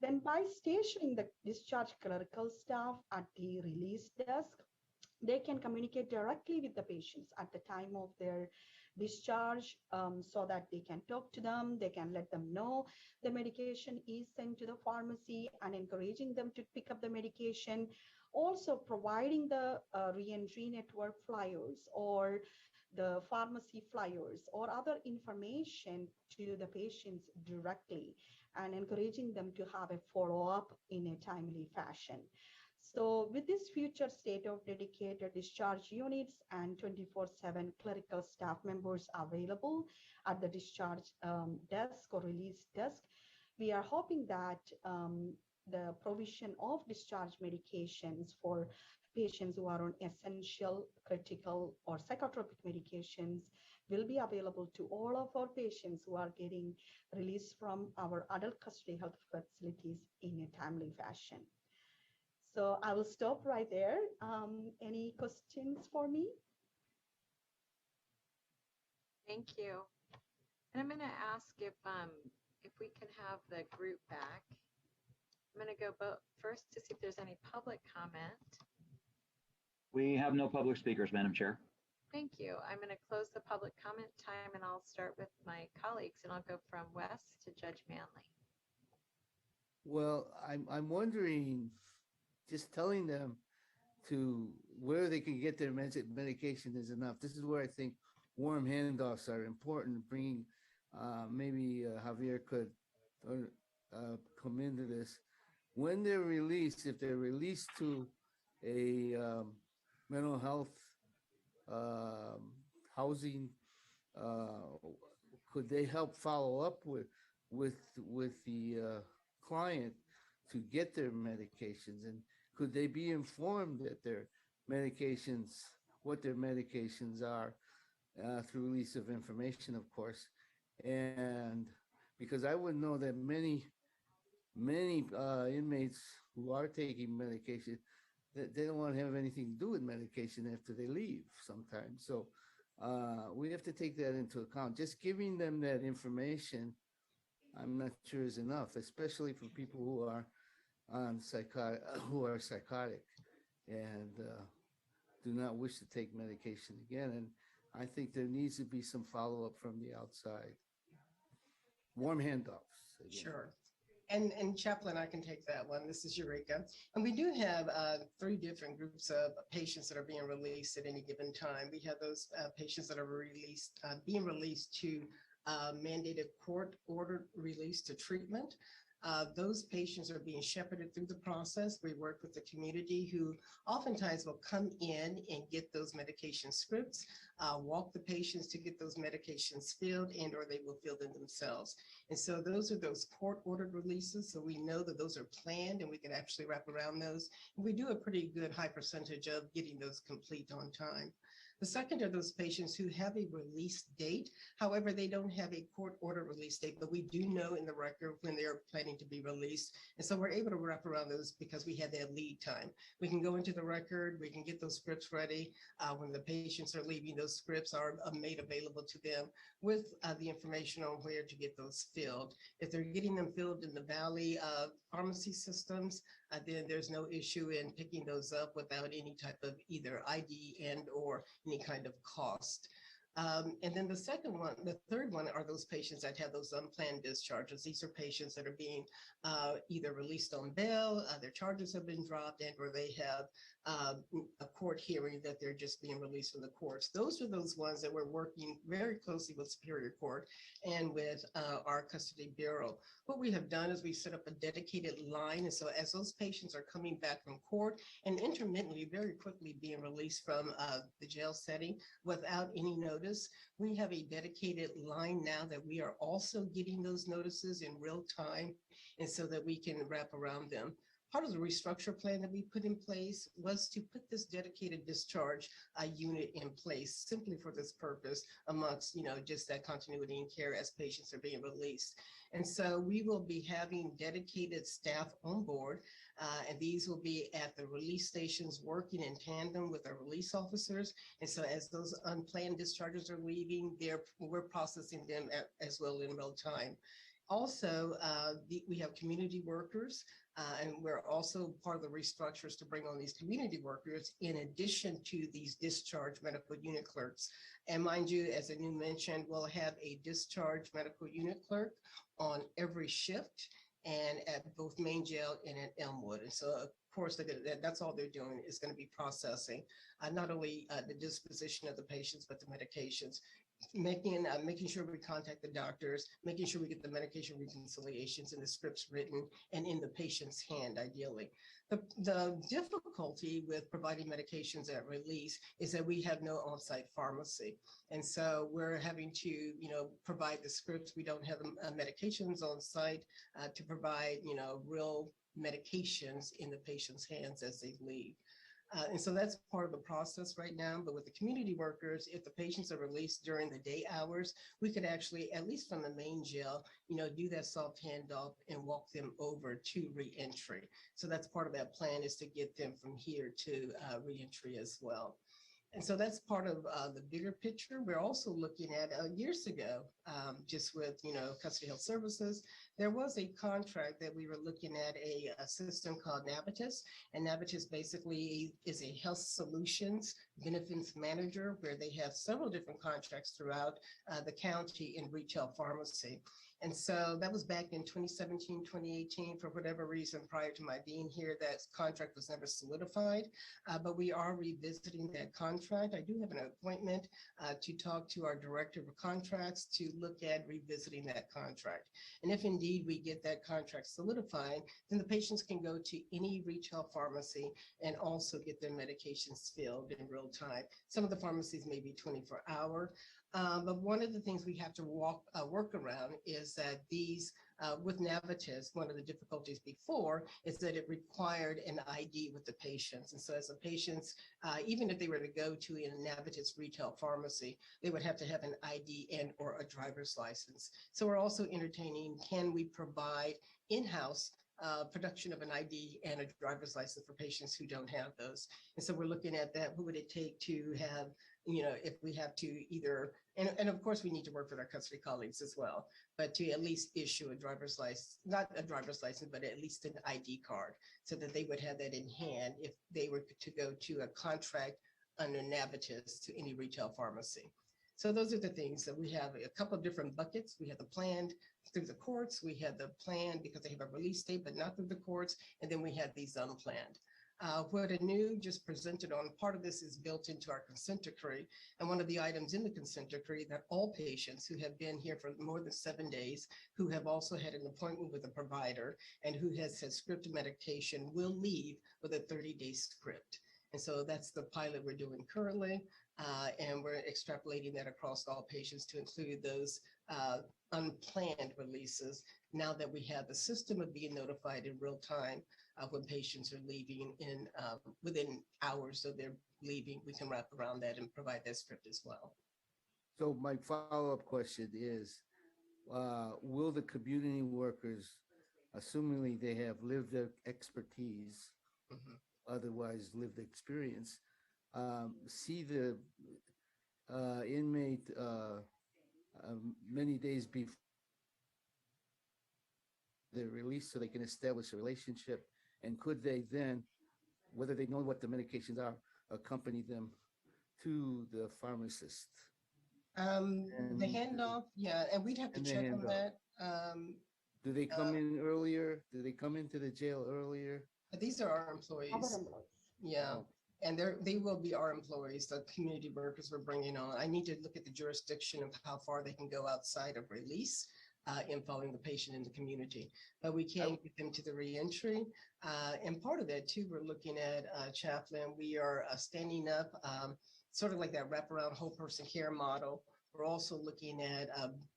Then by stationing the discharge clerical staff at the release desk, they can communicate directly with the patients at the time of their discharge so that they can talk to them, they can let them know the medication is sent to the pharmacy and encouraging them to pick up the medication. Also providing the reentry network flyers or the pharmacy flyers or other information to the patients directly and encouraging them to have a follow-up in a timely fashion. So with this future state of dedicated discharge units and 24/7 clerical staff members available at the discharge desk or release desk, we are hoping that the provision of discharge medications for patients who are on essential, critical, or psychotropic medications will be available to all of our patients who are getting released from our adult custody health facilities in a timely fashion. So I will stop right there. Any questions for me? Thank you. And I'm going to ask if we can have the group back. I'm going to go first to see if there's any public comment. We have no public speakers, Madam Chair. Thank you. I'm going to close the public comment time and I'll start with my colleagues and I'll go from Wes to Judge Manley. Well, I'm wondering, just telling them to where they can get their medication is enough. This is where I think warm handoffs are important. Bringing maybe Javier could come into this. When they're released, if they're released to a mental health housing, could they help follow up with the client to get their medications, and could they be informed that their medications, what their medications are, through release of information, of course. And because I would know that many inmates who are taking medication, that they don't want to have anything to do with medication after they leave sometimes. So we have to take that into account. Just giving them that information, I'm not sure is enough, especially for people who are on psychotic and do not wish to take medication again. And I think there needs to be some follow-up from the outside. Warm handoffs. Again. Sure. And Chaplain, I can take that one. This is Eureka. And we do have 3 different groups of patients that are being released at any given time. We have those patients that are being released to mandated court-ordered release to treatment. Those patients are being shepherded through the process. We work with the community who oftentimes will come in and get those medication scripts, walk the patients to get those medications filled, and or they will fill them themselves. And so those are those court-ordered releases. So we know that those are planned and we can actually wrap around those. And we do a pretty good high percentage of getting those complete on time. The second are those patients who have a release date. However, they don't have a court order release date, but we do know in the record when they're planning to be released. And so we're able to wrap around those because we have that lead time. We can go into the record, we can get those scripts ready. When the patients are leaving, those scripts are made available to them with the information on where to get those filled. If they're getting them filled in the Valley pharmacy systems, then there's no issue in picking those up without any type of either ID and or any kind of cost. And then the third one are those patients that have those unplanned discharges. These are patients that are being either released on bail, their charges have been dropped, and or they have a court hearing that they're just being released from the courts. Those are those ones that we're working very closely with Superior Court and with our custody bureau. What we have done is we set up a dedicated line. And so as those patients are coming back from court and intermittently very quickly being released from the jail setting without any notice, we have a dedicated line now that we are also getting those notices in real time, and so that we can wrap around them. Part of the restructure plan that we put in place was to put this dedicated discharge unit in place simply for this purpose amongst, just that continuity and care as patients are being released. And so we will be having dedicated staff on board, and these will be at the release stations working in tandem with our release officers. And so as those unplanned discharges are leaving, we're processing them as well in real time. Also, we have community workers, and we're also part of the restructures to bring on these community workers in addition to these discharge medical unit clerks. And mind you, as Anu mentioned, we'll have a discharge medical unit clerk on every shift and at both main jail and at Elmwood. And so, of course, that's all they're doing is going to be processing not only the disposition of the patients, but the medications. Making sure we contact the doctors, making sure we get the medication reconciliations and the scripts written and in the patient's hand, ideally. The difficulty with providing medications at release is that we have no on-site pharmacy. And so we're having to, provide the scripts. We don't have medications on site to provide, real medications in the patient's hands as they leave. And so that's part of the process right now. But with the community workers, if the patients are released during the day hours, we could actually, at least from the main jail, do that soft handoff and walk them over to reentry. So that's part of that plan, is to get them from here to reentry as well. And so that's part of the bigger picture. We're also looking at years ago, just with, custody health services, there was a contract that we were looking at a system called Navitus. And Navitus basically is a health solutions benefits manager where they have several different contracts throughout the county in retail pharmacy. And so that was back in 2017, 2018. For whatever reason, prior to my being here, that contract was never solidified, but we are revisiting that contract. I do have an appointment to talk to our director of contracts to look at revisiting that contract. And if indeed we get that contract solidified, then the patients can go to any retail pharmacy and also get their medications filled in real time. Some of the pharmacies may be 24-hour. But one of the things we have to work around is that these, with Navitus, one of the difficulties before is that it required an ID with the patients. And so as the patients, even if they were to go to a Navitus retail pharmacy, they would have to have an ID and or a driver's license. So we're also entertaining, can we provide in-house production of an ID and a driver's license for patients who don't have those? And so we're looking at that. What would it take to have, if we have to either, and of course we need to work with our custody colleagues as well, but to at least issue a driver's license, not a driver's license, but at least an ID card, so that they would have that in hand if they were to go to a contract under Navitus to any retail pharmacy. So those are the things that we have a couple of different buckets. We have the planned through the courts. We have the plan because they have a release date, but not through the courts. And then we have these unplanned. Where the new just presented on, part of this is built into our consent decree. And one of the items in the consent decree that all patients who have been here for more than 7 days, who have also had an appointment with a provider and who has had scripted medication will leave with a 30-day script. And so that's the pilot we're doing currently. And we're extrapolating that across all patients to include those unplanned releases now that we have the system of being notified in real time when patients are leaving in within hours of their leaving. We can wrap around that and provide that script as well. So my follow-up question is, will the community workers, assumingly they have lived expertise, otherwise lived experience, see the inmate many days before they're released so they can establish a relationship? And could they then, whether they know what the medications are, accompany them to the pharmacist? The handoff, yeah, and we'd have to check on that. Do they come in earlier? Do they come into the jail earlier? These are our employees. Yeah, and they will be our employees, the community workers we're bringing on. I need to look at the jurisdiction of how far they can go outside of release in following the patient in the community. But we can get them to the reentry. And part of that too, we're looking at Chaplain. We are standing up sort of like that wraparound whole person care model. We're also looking at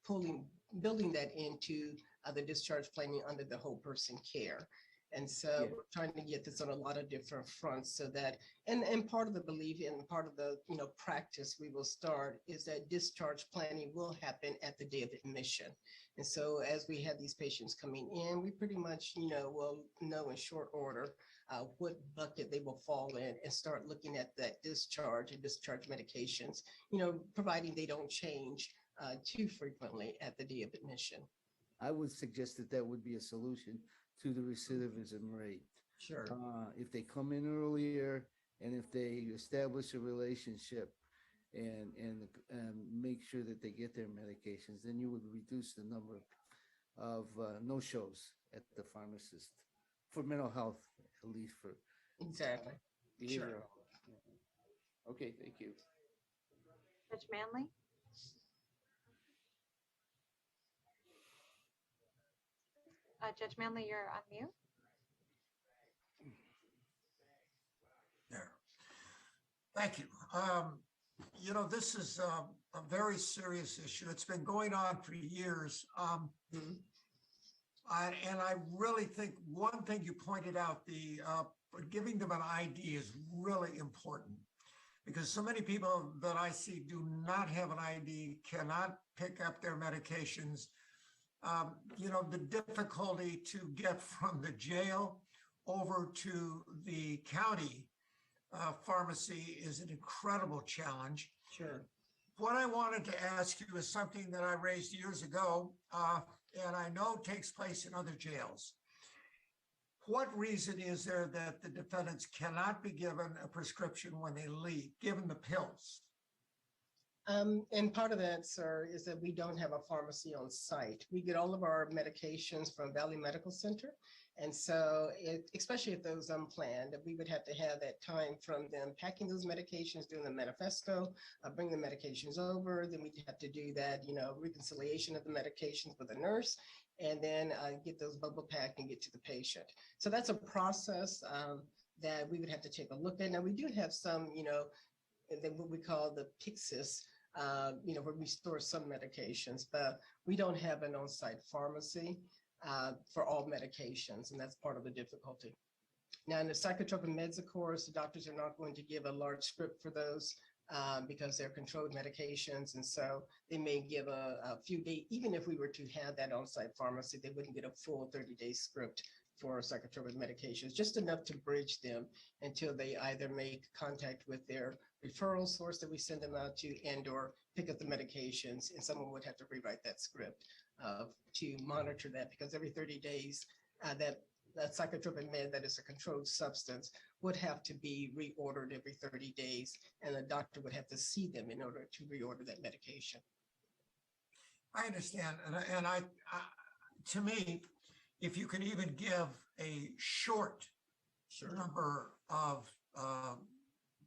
building that into the discharge planning under the whole person care. And so we're trying to get this on a lot of different fronts so that, and part of the belief and part of the practice we will start is that discharge planning will happen at the day of admission. And so as we have these patients coming in, we pretty much, will know in short order what bucket they will fall in and start looking at that discharge and discharge medications, providing they don't change too frequently at the day of admission. I would suggest that would be a solution to the recidivism rate. Sure. If they come in earlier and if they establish a relationship and make sure that they get their medications, then you would reduce the number of no-shows at the pharmacist for mental health, at least for exactly. Sure. Yeah. Okay, thank you. Judge Manley? Judge Manley, you're on mute. There. Thank you. This is a very serious issue. It's been going on for years. And I really think one thing you pointed out, giving them an ID is really important because so many people that I see do not have an ID, cannot pick up their medications. The difficulty to get from the jail over to the county pharmacy is an incredible challenge. Sure. What I wanted to ask you is something that I raised years ago, and I know takes place in other jails. What reason is there that the defendants cannot be given a prescription when they leave, given the pills? And part of that, sir, is that we don't have a pharmacy on site. We get all of our medications from Valley Medical Center. And so, especially if those unplanned, we would have to have that time from them packing those medications, doing the manifesto, bring the medications over. Then we'd have to do that, reconciliation of the medications with a nurse, and then get those bubble packed and get to the patient. So that's a process that we would have to take a look at. Now, we do have some, what we call the Pyxis, where we store some medications, but we don't have an on-site pharmacy for all medications, and that's part of the difficulty. Now, in the psychotropic meds, of course, the doctors are not going to give a large script for those because they're controlled medications, and so they may give a few days. Even if we were to have that on-site pharmacy, they wouldn't get a full 30-day script for psychotropic medications, just enough to bridge them until they either make contact with their referral source that we send them out to and or pick up the medications, and someone would have to rewrite that script to monitor that, because every 30 days that psychotropic med that is a controlled substance would have to be reordered every 30 days, and the doctor would have to see them in order to reorder that medication. I understand, and to me, if you can even give a short number of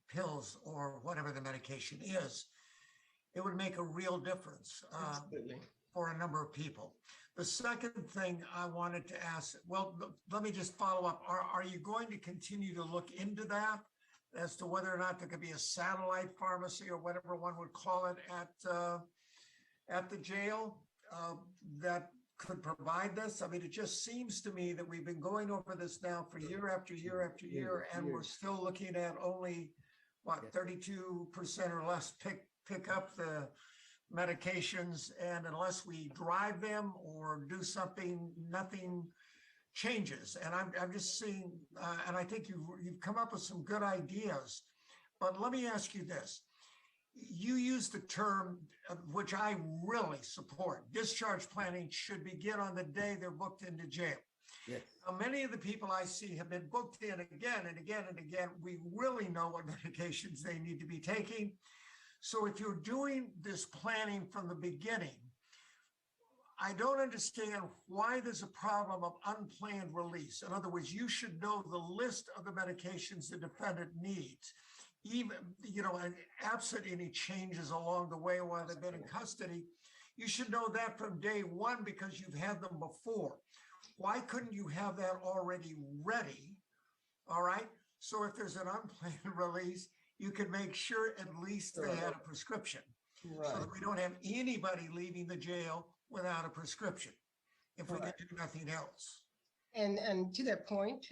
pills or whatever the medication is, it would make a real difference for a number of people. The second thing I wanted to ask, well, let me just follow up. Are you going to continue to look into that as to whether or not there could be a satellite pharmacy or whatever one would call it at the jail that could provide this? I mean, it just seems to me that we've been going over this now for year after year after year, and we're still looking at only, what, 32% or less pick up the medications, and unless we drive them or do something, nothing changes. And I'm just seeing, and I think you've come up with some good ideas, but let me ask you this. You use the term, which I really support, discharge planning should begin on the day they're booked into jail. Yes. Now, many of the people I see have been booked in again and again and again. We really know what medications they need to be taking. So if you're doing this planning from the beginning, I don't understand why there's a problem of unplanned release. In other words, you should know the list of the medications the defendant needs, even, and absent any changes along the way while they've been in custody. You should know that from day one because you've had them before. Why couldn't you have that already ready? All right. So if there's an unplanned release, you can make sure at least they had a prescription, so that we don't have anybody leaving the jail without a prescription if we can do nothing else. And to that point,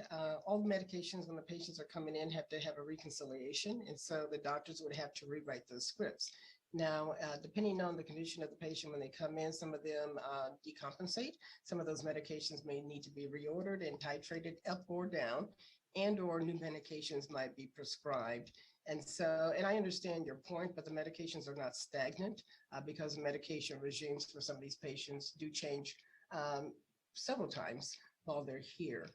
all the medications when the patients are coming in have to have a reconciliation. And so the doctors would have to rewrite those scripts. Now, depending on the condition of the patient when they come in, some of them decompensate. Some of those medications may need to be reordered and titrated up or down, and or new medications might be prescribed. And so, and I understand your point, but the medications are not stagnant because medication regimes for some of these patients do change several times while they're here.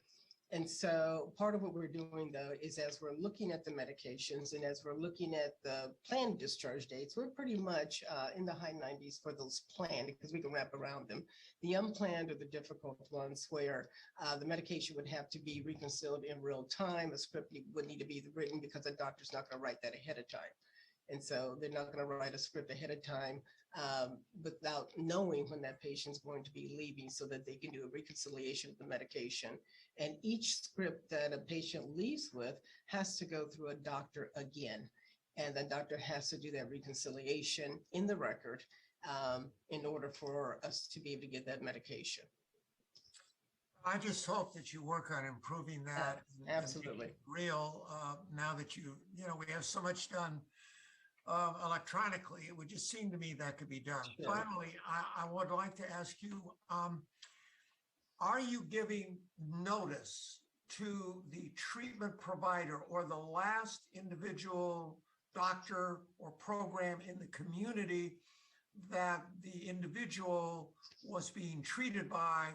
And so part of what we're doing, though, is as we're looking at the medications and as we're looking at the planned discharge dates, we're pretty much in the high 90s for those planned because we can wrap around them. The unplanned are the difficult ones where the medication would have to be reconciled in real time. A script would need to be written because the doctor's not going to write that ahead of time. And so they're not going to write a script ahead of time without knowing when that patient's going to be leaving so that they can do a reconciliation of the medication. And each script that a patient leaves with has to go through a doctor again. And the doctor has to do that reconciliation in the record in order for us to be able to get that medication. I just hope that you work on improving that. Absolutely. And real, now that we have so much done electronically, it would just seem to me that could be done. Sure. Finally, I would like to ask you, are you giving notice to the treatment provider or the last individual doctor or program in the community that the individual was being treated by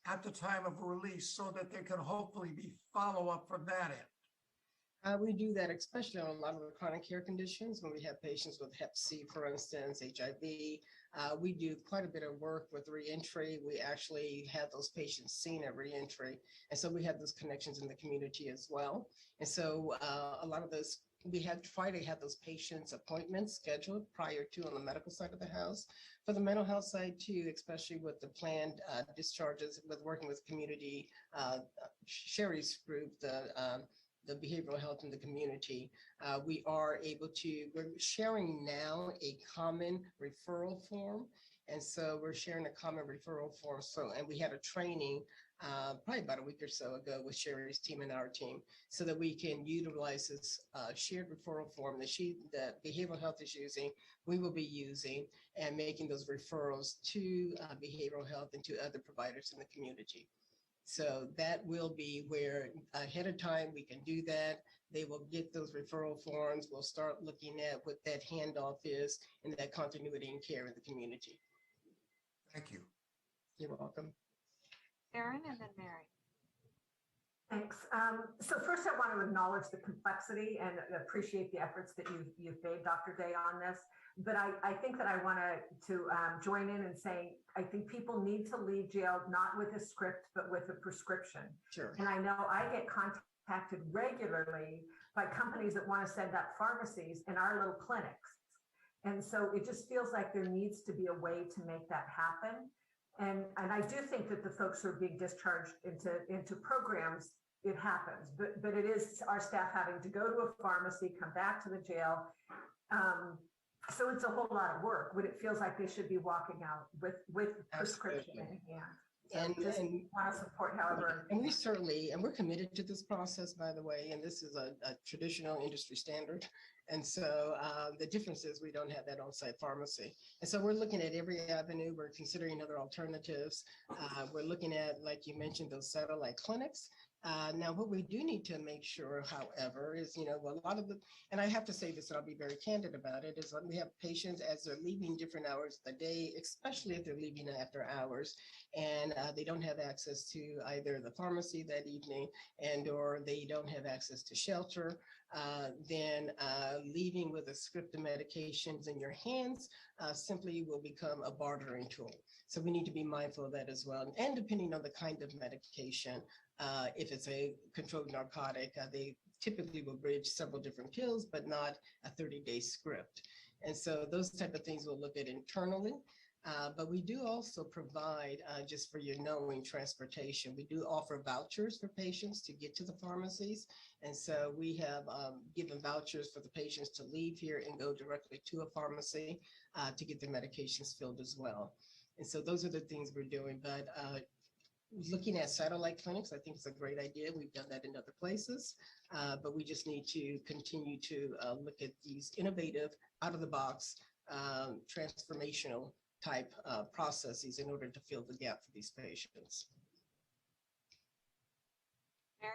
at the time of release so that there can hopefully be follow-up from that end? We do that, especially on a lot of the chronic care conditions when we have patients with Hep C, for instance, HIV. We do quite a bit of work with reentry. We actually have those patients seen at reentry. And so we have those connections in the community as well. And so a lot of those, we try to have those patients' appointments scheduled prior to on the medical side of the house. For the mental health side too, especially with the planned discharges, with working with community, Sherry's group, the behavioral health in the community, we're sharing now a common referral form. And so we're sharing a common referral form. And we had a training probably about a week or so ago with Sherry's team and our team so that we can utilize this shared referral form that behavioral health is using, we will be using, and making those referrals to behavioral health and to other providers in the community. So that will be where ahead of time we can do that. They will get those referral forms. We'll start looking at what that handoff is and that continuity and care in the community. Thank you. You're welcome. Erin and then Mary. Thanks. So first I want to acknowledge the complexity and appreciate the efforts that you've made, Dr. Day, on this. But I think that I want to join in and saying, I think people need to leave jail not with a script, but with a prescription. Sure. And I know I get contacted contacted regularly by companies that want to send up pharmacies in our little clinics. And so it just feels like there needs to be a way to make that happen. And I do think that the folks who are being discharged into programs, it happens, but it is our staff having to go to a pharmacy, come back to the jail. So it's a whole lot of work when it feels like they should be walking out with prescription in hand. So And want to support however. And we certainly, and we're committed to this process, by the way, and this is a traditional industry standard. And so the difference is we don't have that on-site pharmacy. And so we're looking at every avenue. We're considering other alternatives. We're looking at, like you mentioned, those satellite clinics. Now, what we do need to make sure, however, is, you know, a lot of the, and I have to say this, and I'll be very candid about it, is when we have patients as they're leaving different hours of the day, especially if they're leaving after hours, and they don't have access to either the pharmacy that evening and or they don't have access to shelter, then leaving with a script of medications in your hands simply will become a bartering tool. So we need to be mindful of that as well. And depending on the kind of medication, if it's a controlled narcotic, they typically will bridge several different pills, but not a 30-day script. And so those type of things we'll look at internally. But we do also provide, just for your knowing, transportation. We do offer vouchers for patients to get to the pharmacies. And so we have given vouchers for the patients to leave here and go directly to a pharmacy to get their medications filled as well. And so those are the things we're doing. But looking at satellite clinics, I think it's a great idea. We've done that in other places, but we just need to continue to look at these innovative, out-of-the-box, transformational type processes in order to fill the gap for these patients. Mary?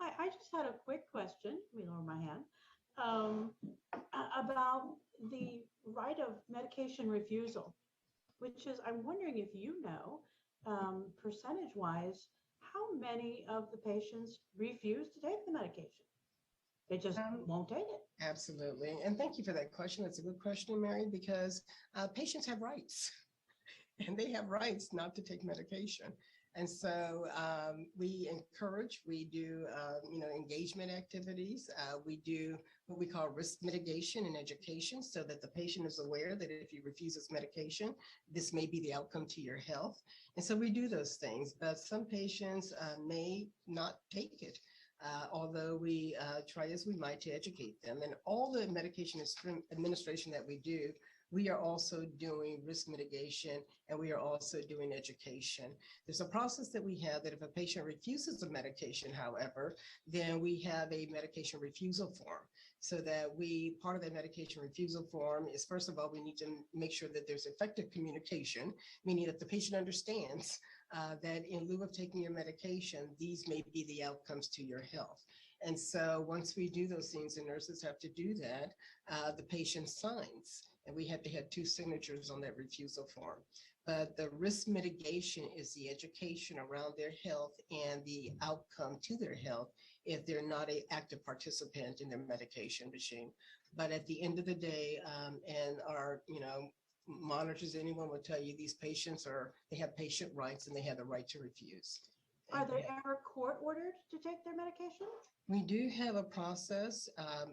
I just had a quick question, let me lower my hand, about the right of medication refusal, which is, I'm wondering if you know, percentage-wise, how many of the patients refuse to take the medication? They just won't take it. Absolutely. And thank you for that question. That's a good question, Mary, because patients have rights and they have rights not to take medication. And so we encourage, we do, engagement activities. We do what we call risk mitigation and education so that the patient is aware that if he refuses medication, this may be the outcome to your health. And so we do those things, but some patients may not take it. Although we try as we might to educate them. And all the medication administration that we do, we are also doing risk mitigation and we are also doing education. There's a process that we have that if a patient refuses a medication, however, then we have a medication refusal form. So that part of that medication refusal form is, first of all, we need to make sure that there's effective communication, meaning that the patient understands that in lieu of taking your medication, these may be the outcomes to your health. And so once we do those things, and nurses have to do that, the patient signs, and we have to have 2 signatures on that refusal form. But the risk mitigation is the education around their health and the outcome to their health if they're not an active participant in their medication regime. But at the end of the day, and our, monitors, anyone will tell you these patients they have patient rights and they have the right to refuse. Are they ever court ordered to take their medication? We do have a process,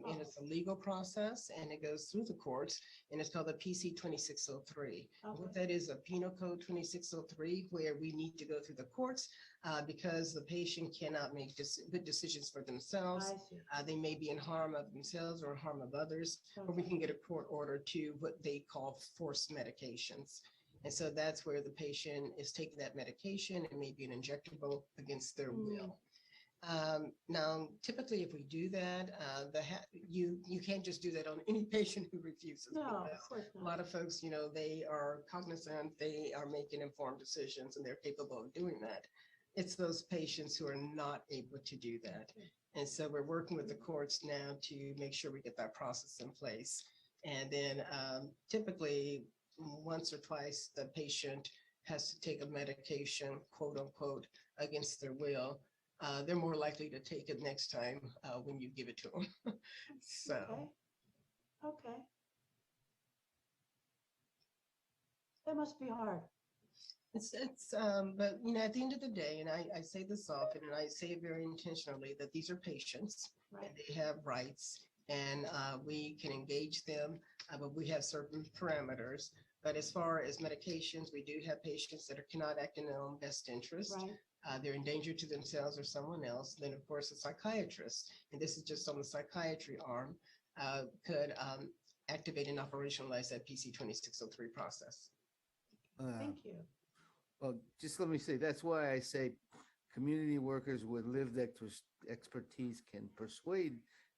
and it's a legal process, and it goes through the courts, and it's called the PC 2603. Okay. What that is, a Penal Code 2603, where we need to go through the courts because the patient cannot make good decisions for themselves. They may be in harm of themselves or harm of others, or we can get a court order to what they call forced medications. And so that's where the patient is taking that medication. It may be an injectable against their will. Now, typically, if we do that, you can't just do that on any patient who refuses. No, of course not. A lot of folks, they are cognizant, they are making informed decisions, and they're capable of doing that. It's those patients who are not able to do that. And so we're working with the courts now to make sure we get that process in place. And then typically, once or twice, the patient has to take a medication, quote unquote, against their will. They're more likely to take it next time when you give it to them. So. Okay. That must be hard. But at the end of the day, and I say this often, and I say it very intentionally, that these are patients and they have rights, and we can engage them, but we have certain parameters. But as far as medications, we do have patients that cannot act in their own best interest. They're in danger to themselves or someone else. Then, of course, a psychiatrist, and this is just on the psychiatry arm, could activate and operationalize that PC 2603 process. Thank you. Well, just let me say, that's why I say community workers with lived expertise can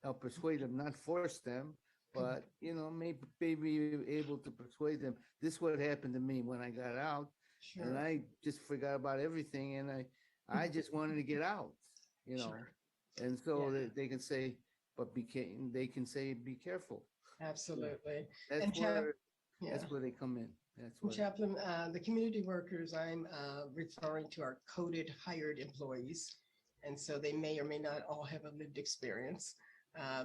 help persuade them, not force them, but, maybe be able to persuade them. This is what happened to me when I got out. Sure. And I just forgot about everything, and I just wanted to get out, Sure. And so they can say, they can say, be careful. Absolutely. That's And that's where they come in. That's what. Chaplain, the community workers, I'm referring to our coded hired employees. And so they may or may not all have a lived experience,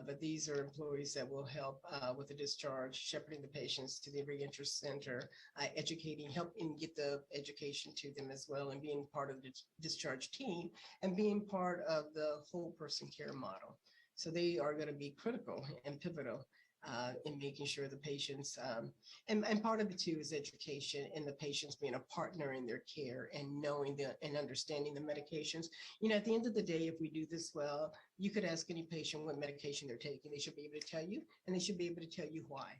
but these are employees that will help with the discharge, shepherding the patients to the reentry center, educating, helping get the education to them as well, and being part of the discharge team and being part of the whole person care model. So they are going to be critical and pivotal in making sure the patients, and part of it too is education and the patients being a partner in their care and knowing and understanding the medications. At the end of the day, if we do this well, you could ask any patient what medication they're taking. They should be able to tell you, and they should be able to tell you why.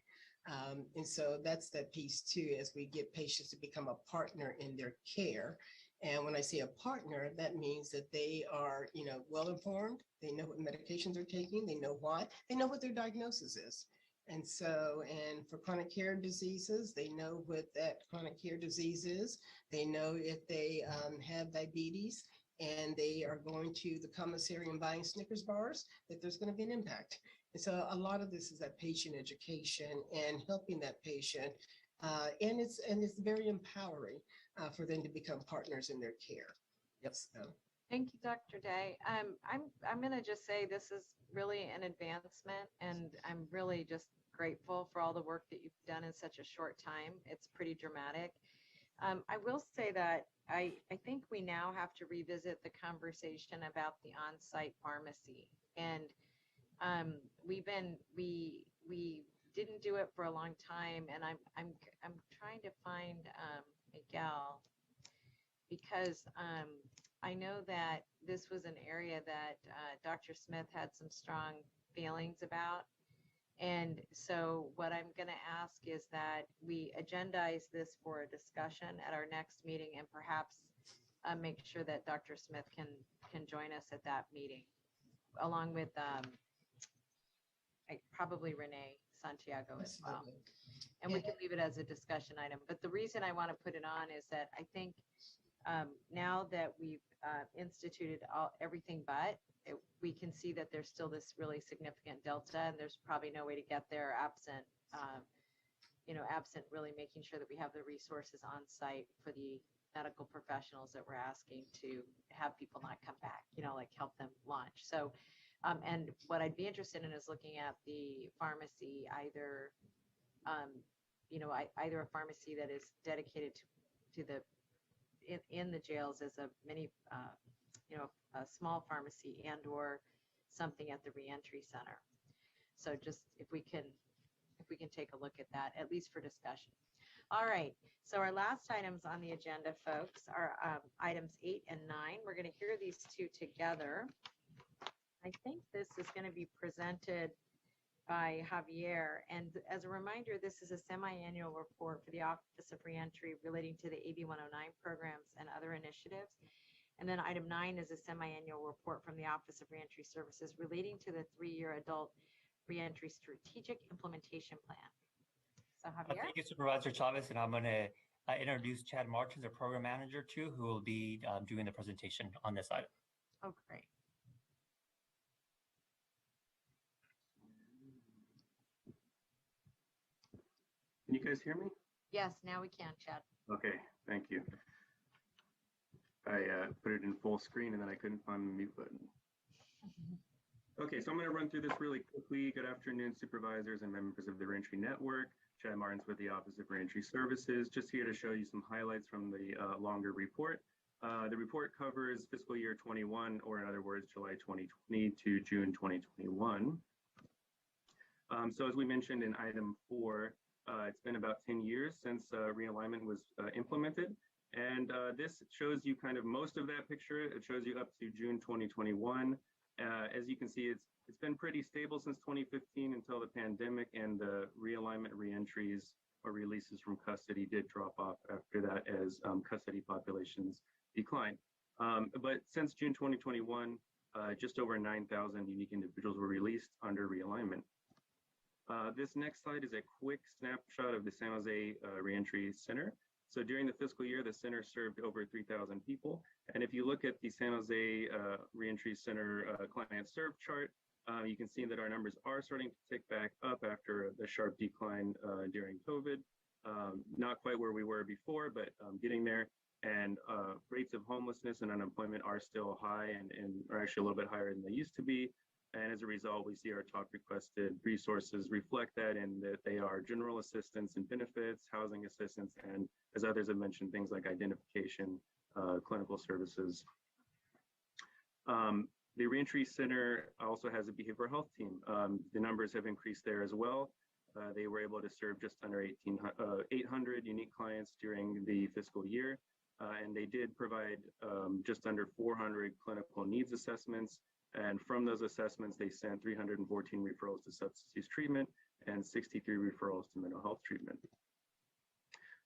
And so that's that piece too, as we get patients to become a partner in their care. And when I say a partner, that means that they are, well-informed. They know what medications they're taking. They know why. They know what their diagnosis is. And so, and for chronic care diseases, they know what that chronic care disease is. They know if they have diabetes and they are going to the commissary and buying Snickers bars, that there's going to be an impact. And so a lot of this is that patient education and helping that patient. And it's very empowering for them to become partners in their care. Yep. So. Thank you, Dr. Day. I'm going to just say this is really an advancement, and I'm really just grateful for all the work that you've done in such a short time. It's pretty dramatic. I will say that I think we now have to revisit the conversation about the on-site pharmacy, and we didn't do it for a long time, and I'm trying to find Miguel, because I know that this was an area that Dr. Smith had some strong feelings about. And so what I'm going to ask is that we agendize this for a discussion at our next meeting, and perhaps make sure that Dr. Smith can join us at that meeting, along with probably Renee Santiago as well. And we can leave it as a discussion item. But the reason I want to put it on is that I think now that we've instituted everything but, we can see that there's still this really significant delta, and there's probably no way to get there absent really making sure that we have the resources on site for the medical professionals that we're asking to have people not come back, like help them launch. So, and what I'd be interested in is looking at the pharmacy, either a pharmacy that is dedicated to the in the jails as a mini, a small pharmacy, and or something at the reentry center. So just if we can take a look at that, at least for discussion. All right. So our last items on the agenda, folks, are items 8 and 9. We're going to hear these two together. I think this is going to be presented by Javier. And as a reminder, this is a semi-annual report for the Office of Reentry relating to the AB 109 programs and other initiatives. And then item 9 is a semi-annual report from the Office of Reentry Services relating to the 3-year adult reentry strategic implementation plan. So Javier. Thank you, Supervisor Chavez, and I'm going to introduce Chad Martins, the program manager, too, who will be doing the presentation on this item. Oh, great. Can you guys hear me? Yes, now we can, Chad. Okay, thank you. I put it in full screen and then I couldn't find the mute button. Okay, so I'm going to run through this really quickly. Good afternoon, supervisors and members of the Reentry Network. Chad Martins with the Office of Reentry Services, just here to show you some highlights from the longer report. The report covers fiscal year 21, or in other words, July 2020 to June 2021. So as we mentioned in item 4, it's been about 10 years since realignment was implemented. And this shows you kind of most of that picture. It shows you up to June 2021. As you can see, it's been pretty stable since 2015 until the pandemic, and the realignment reentries or releases from custody did drop off after that as custody populations declined. But since June 2021, just over 9,000 unique individuals were released under realignment. This next slide is a quick snapshot of the San Jose Reentry Center. So during the fiscal year, the center served over 3,000 people. And if you look at the San Jose Reentry Center client served chart, you can see that our numbers are starting to tick back up after the sharp decline during COVID. Not quite where we were before, but getting there. And rates of homelessness and unemployment are still high and are actually a little bit higher than they used to be. And as a result, we see our top requested resources reflect that, in that they are general assistance and benefits, housing assistance, and as others have mentioned, things like identification, clinical services. The Reentry Center also has a behavioral health team. The numbers have increased there as well. They were able to serve just under 800 unique clients during the fiscal year. And they did provide just under 400 clinical needs assessments. And from those assessments, they sent 314 referrals to substance use treatment and 63 referrals to mental health treatment.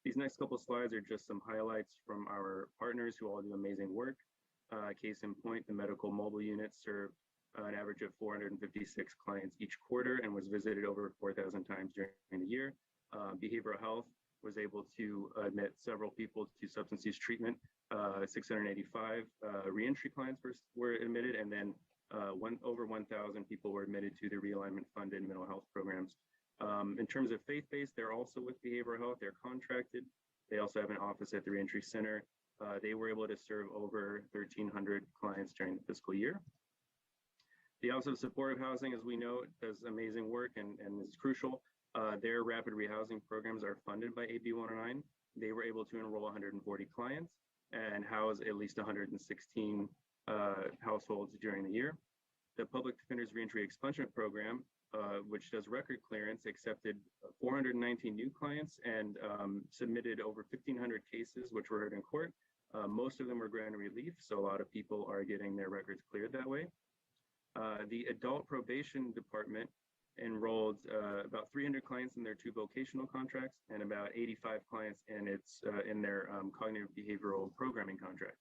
These next couple of slides are just some highlights from our partners who all do amazing work. Case in point, the medical mobile unit served an average of 456 clients each quarter and was visited over 4,000 times during the year. Behavioral health was able to admit several people to substance use treatment. 685 reentry clients were admitted, and then over 1,000 people were admitted to the realignment funded mental health programs. In terms of faith-based, they're also with behavioral health. They're contracted. They also have an office at the Reentry Center. They were able to serve over 1,300 clients during the fiscal year. The Office of Supportive Housing, as we know, does amazing work and is crucial. Their rapid rehousing programs are funded by AB 109. They were able to enroll 140 clients and house at least 116 households during the year. The Public Defender's Reentry Expungement Program, which does record clearance, accepted 419 new clients and submitted over 1,500 cases, which were heard in court. Most of them were granted relief, so a lot of people are getting their records cleared that way. The Adult Probation Department enrolled about 300 clients in their 2 vocational contracts and about 85 clients in their cognitive behavioral programming contract.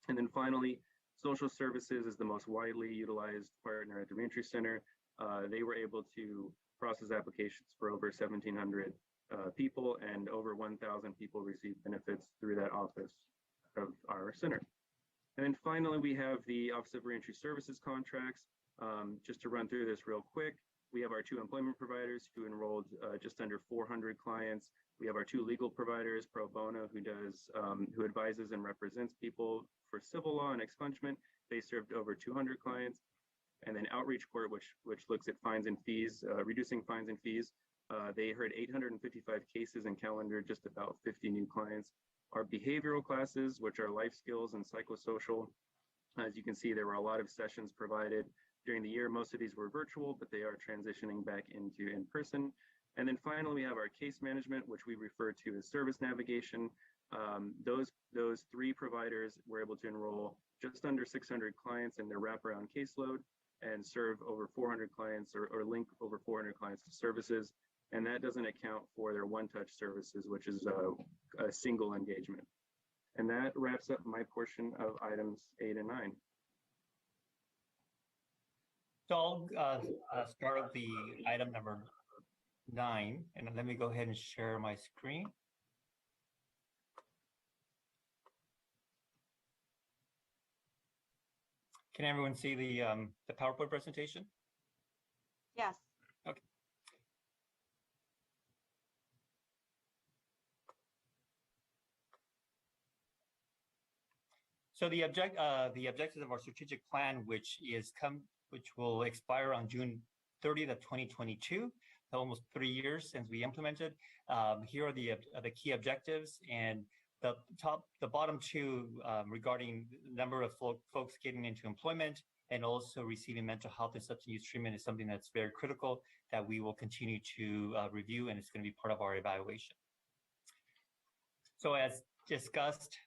And then finally, Social Services is the most widely utilized partner at the Reentry Center. They were able to process applications for over 1,700 people, and over 1,000 people received benefits through that office of our center. And then finally, we have the Office of Reentry Services contracts. Just to run through this real quick, we have our 2 employment providers who enrolled just under 400 clients. We have our 2 legal providers, Pro Bono, who advises and represents people for civil law and expungement. They served over 200 clients. And then Outreach Court, which looks at fines and fees, reducing fines and fees. They heard 855 cases and calendared just about 50 new clients. Our behavioral classes, which are life skills and psychosocial, as you can see, there were a lot of sessions provided during the year. Most of these were virtual, but they are transitioning back into in-person. And then finally, we have our case management, which we refer to as service navigation. Those 3 providers were able to enroll just under 600 clients in their wraparound caseload and serve over 400 clients or link over 400 clients to services. And that doesn't account for their one-touch services, which is a single engagement. And that wraps up my portion of items 8 and 9. So I'll start with the item number 9, and let me go ahead and share my screen. Can everyone see the PowerPoint presentation? Yes. Okay. So the objectives of our strategic plan, which is which will expire on June 30th of 2022, almost 3 years since we implemented. Here are the key objectives, and the bottom two regarding the number of folks getting into employment and also receiving mental health and substance use treatment is something that's very critical that we will continue to review, and it's going to be part of our evaluation. So as discussed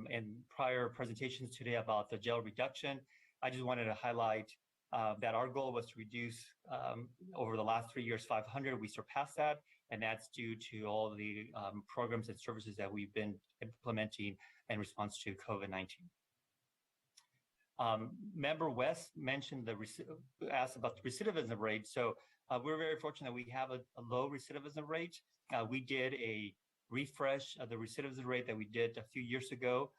in prior presentations today about the jail reduction, I just wanted to highlight that our goal was to reduce over the last 3 years 500. We surpassed that, and that's due to all the programs and services that we've been implementing in response to COVID-19. Member West mentioned asked about the recidivism rate. So we're very fortunate that we have a low recidivism rate. We did a refresh of the recidivism rate that we did a few years ago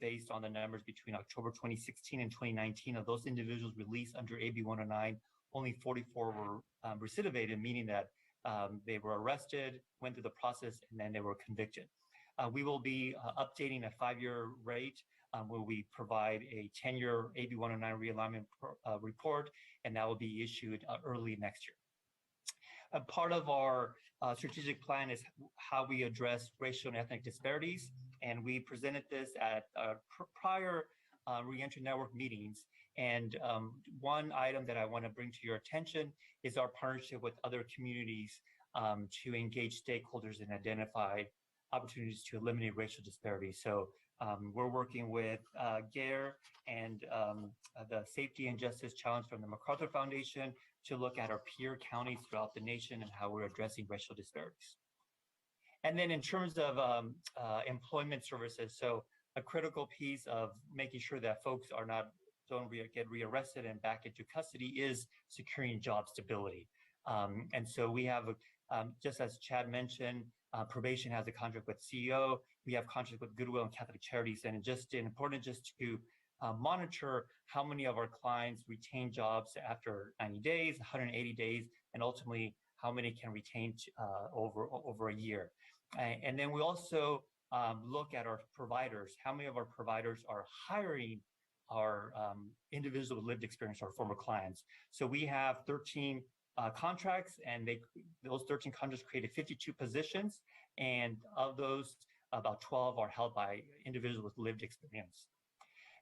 based on the numbers between October 2016 and 2019. Of those individuals released under AB 109, only 44 were recidivated, meaning that they were arrested, went through the process, and then they were convicted. We will be updating a 5-year rate where we provide a 10-year AB 109 realignment report, and that will be issued early next year. A part of our strategic plan is how we address racial and ethnic disparities, and we presented this at prior Reentry Network meetings. And one item that I want to bring to your attention is our partnership with other communities to engage stakeholders and identify opportunities to eliminate racial disparities. So we're working with GARE and the Safety and Justice Challenge from the MacArthur Foundation to look at our peer counties throughout the nation and how we're addressing racial disparities. And then in terms of employment services, so a critical piece of making sure that folks don't get rearrested and back into custody is securing job stability. And so we have, just as Chad mentioned, probation has a contract with CEO. We have contract with Goodwill and Catholic Charities, and it's just important just to monitor how many of our clients retain jobs after 90 days, 180 days, and ultimately how many can retain over a year. And then we also look at our providers. How many of our providers are hiring our individuals with lived experience, our former clients? So we have 13 contracts, and those 13 contracts created 52 positions, and of those, about 12 are held by individuals with lived experience.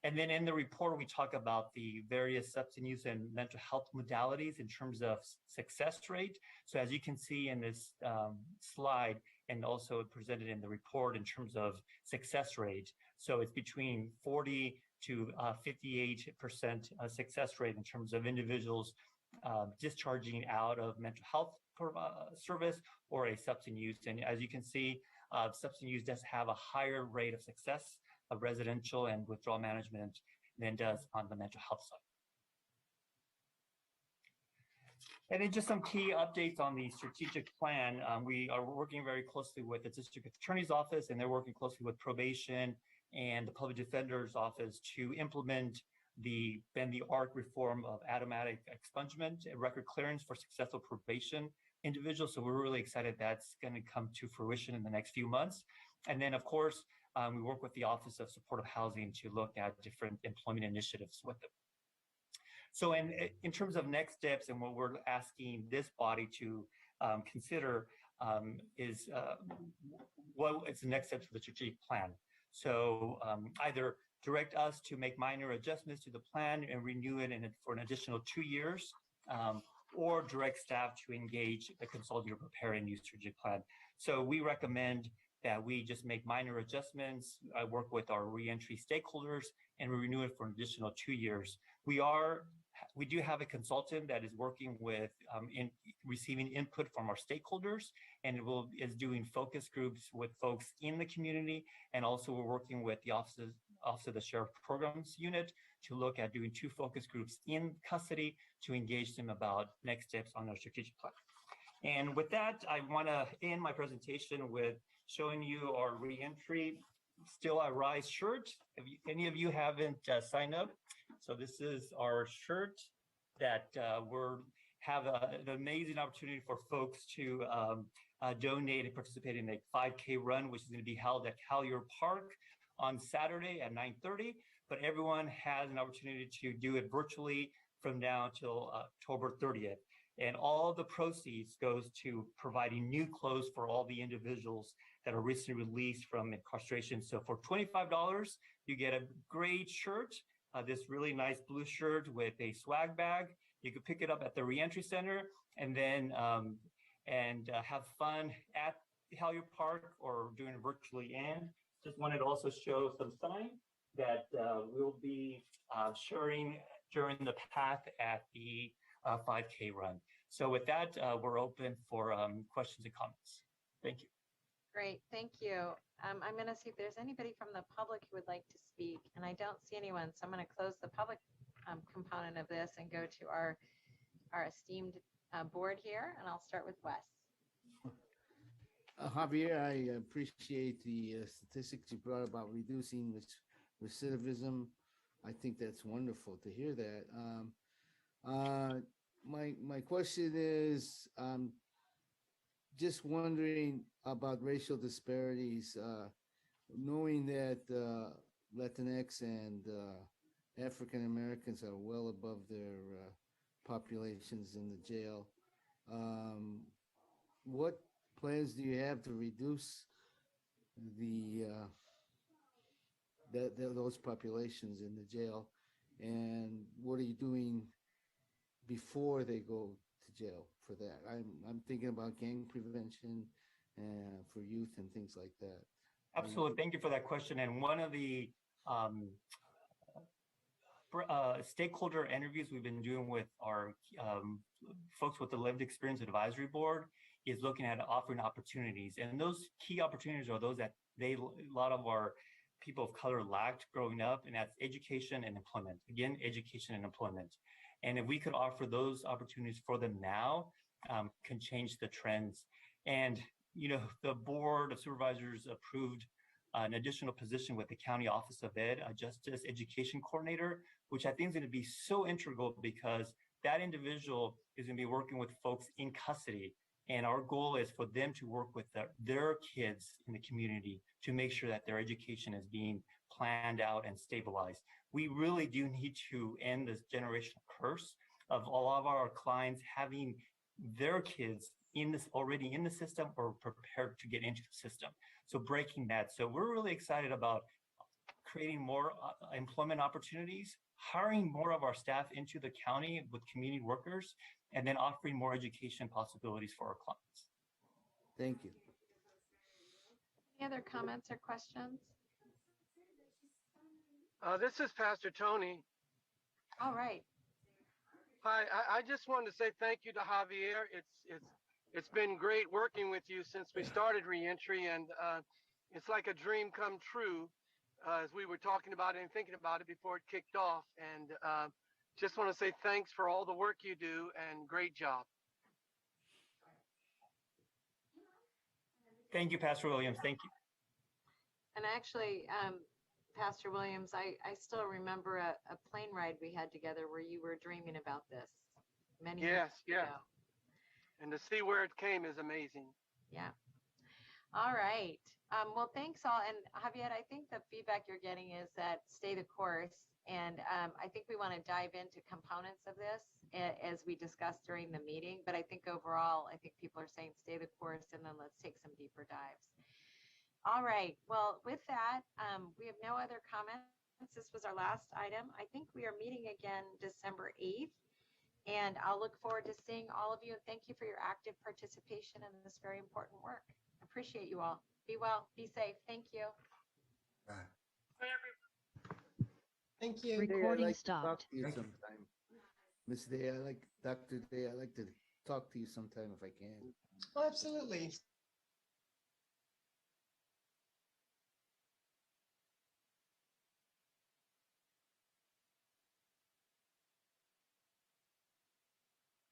And then in the report, we talk about the various substance use and mental health modalities in terms of success rate. So as you can see in this slide, and also presented in the report in terms of success rate, so it's between 40 to 58% success rate in terms of individuals discharging out of mental health service or a substance use. And as you can see, substance use does have a higher rate of success of residential and withdrawal management than does on the mental health side. And then just some key updates on the strategic plan. We are working very closely with the District Attorney's Office, and they're working closely with probation and the Public Defender's Office to implement the bend-the-arc reform of automatic expungement and record clearance for successful probation individuals. So we're really excited that's going to come to fruition in the next few months. And then, of course, we work with the Office of Supportive Housing to look at different employment initiatives with them. So in terms of next steps and what we're asking this body to consider is what is the next steps of the strategic plan. So either direct us to make minor adjustments to the plan and renew it for an additional 2 years, or direct staff to engage the consultant to prepare a new strategic plan. So we recommend that we just make minor adjustments, work with our reentry stakeholders, and we renew it for an additional 2 years. We do have a consultant that is working with receiving input from our stakeholders, and is doing focus groups with folks in the community, and also we're working with the Office of the Sheriff Programs Unit to look at doing 2 focus groups in custody to engage them about next steps on our strategic plan. And with that, I want to end my presentation with showing you our reentry Still I Rise shirt. If any of you haven't signed up, so this is our shirt that have an amazing opportunity for folks to donate and participate in a 5K run, which is going to be held at Collier Park on Saturday at 9:30. But everyone has an opportunity to do it virtually from now till October 30th. And all the proceeds goes to providing new clothes for all the individuals that are recently released from incarceration. So for $25, you get a great shirt, this really nice blue shirt with a swag bag. You can pick it up at the Reentry Center and then have fun at Halyard Park or doing it virtually in. Just wanted to also show some sign that we'll be sharing during the path at the 5K run. So with that, we're open for questions and comments. Thank you. Great, thank you. I'm going to see if there's anybody from the public who would like to speak, and I don't see anyone. So I'm going to close the public component of this and go to our esteemed board here, and I'll start with Wes. Javier, I appreciate the statistics you brought about reducing recidivism. I think that's wonderful to hear that. My question is, just wondering about racial disparities, knowing that Latinx and African Americans are well above their populations in the jail. What plans do you have to reduce those populations in the jail, and what are you doing before they go to jail for that? I'm thinking about gang prevention for youth and things like that. Absolutely. Thank you for that question. And one of the stakeholder interviews we've been doing with our folks with the Lived Experience Advisory Board is looking at offering opportunities. And those key opportunities are those that a lot of our people of color lacked growing up, and that's education and employment. Again, education and employment. And if we could offer those opportunities for them now, can change the trends. And, you know, the Board of Supervisors approved an additional position with the County Office of Ed, a Justice Education Coordinator, which I think is going to be so integral because that individual is going to be working with folks in custody. And our goal is for them to work with their kids in the community to make sure that their education is being planned out and stabilized. We really do need to end this generational curse of all of our clients having their kids already in the system or prepared to get into the system. So breaking that. So we're really excited about creating more employment opportunities, hiring more of our staff into the county with community workers, and then offering more education possibilities for our clients. Thank you. Any other comments or questions? This is Pastor Tony. All right. Hi, I just wanted to say thank you to Javier. It's been great working with you since we started Reentry, and it's like a dream come true as we were talking about it and thinking about it before it kicked off. And just want to say thanks for all the work you do and great job. Thank you, Pastor Williams. Thank you. And actually, Pastor Williams, I still remember a plane ride we had together where you were dreaming about this many years ago. And to see where it came is amazing. Yeah. All right. Well, thanks all. And Javier, I think the feedback you're getting is that stay the course. And I think we want to dive into components of this as we discussed during the meeting. But I think overall, I think people are saying stay the course, and then let's take some deeper dives. All right. Well, with that, we have no other comments. This was our last item. I think we are meeting again December 8th. And I'll look forward to seeing all of you. And thank you for your active participation in this very important work. Appreciate you all. Be well, be safe. Thank you. Bye. Thank you. Recording stopped. Miss Day, Dr. Day, I like to talk to you sometime if I can. Oh, absolutely.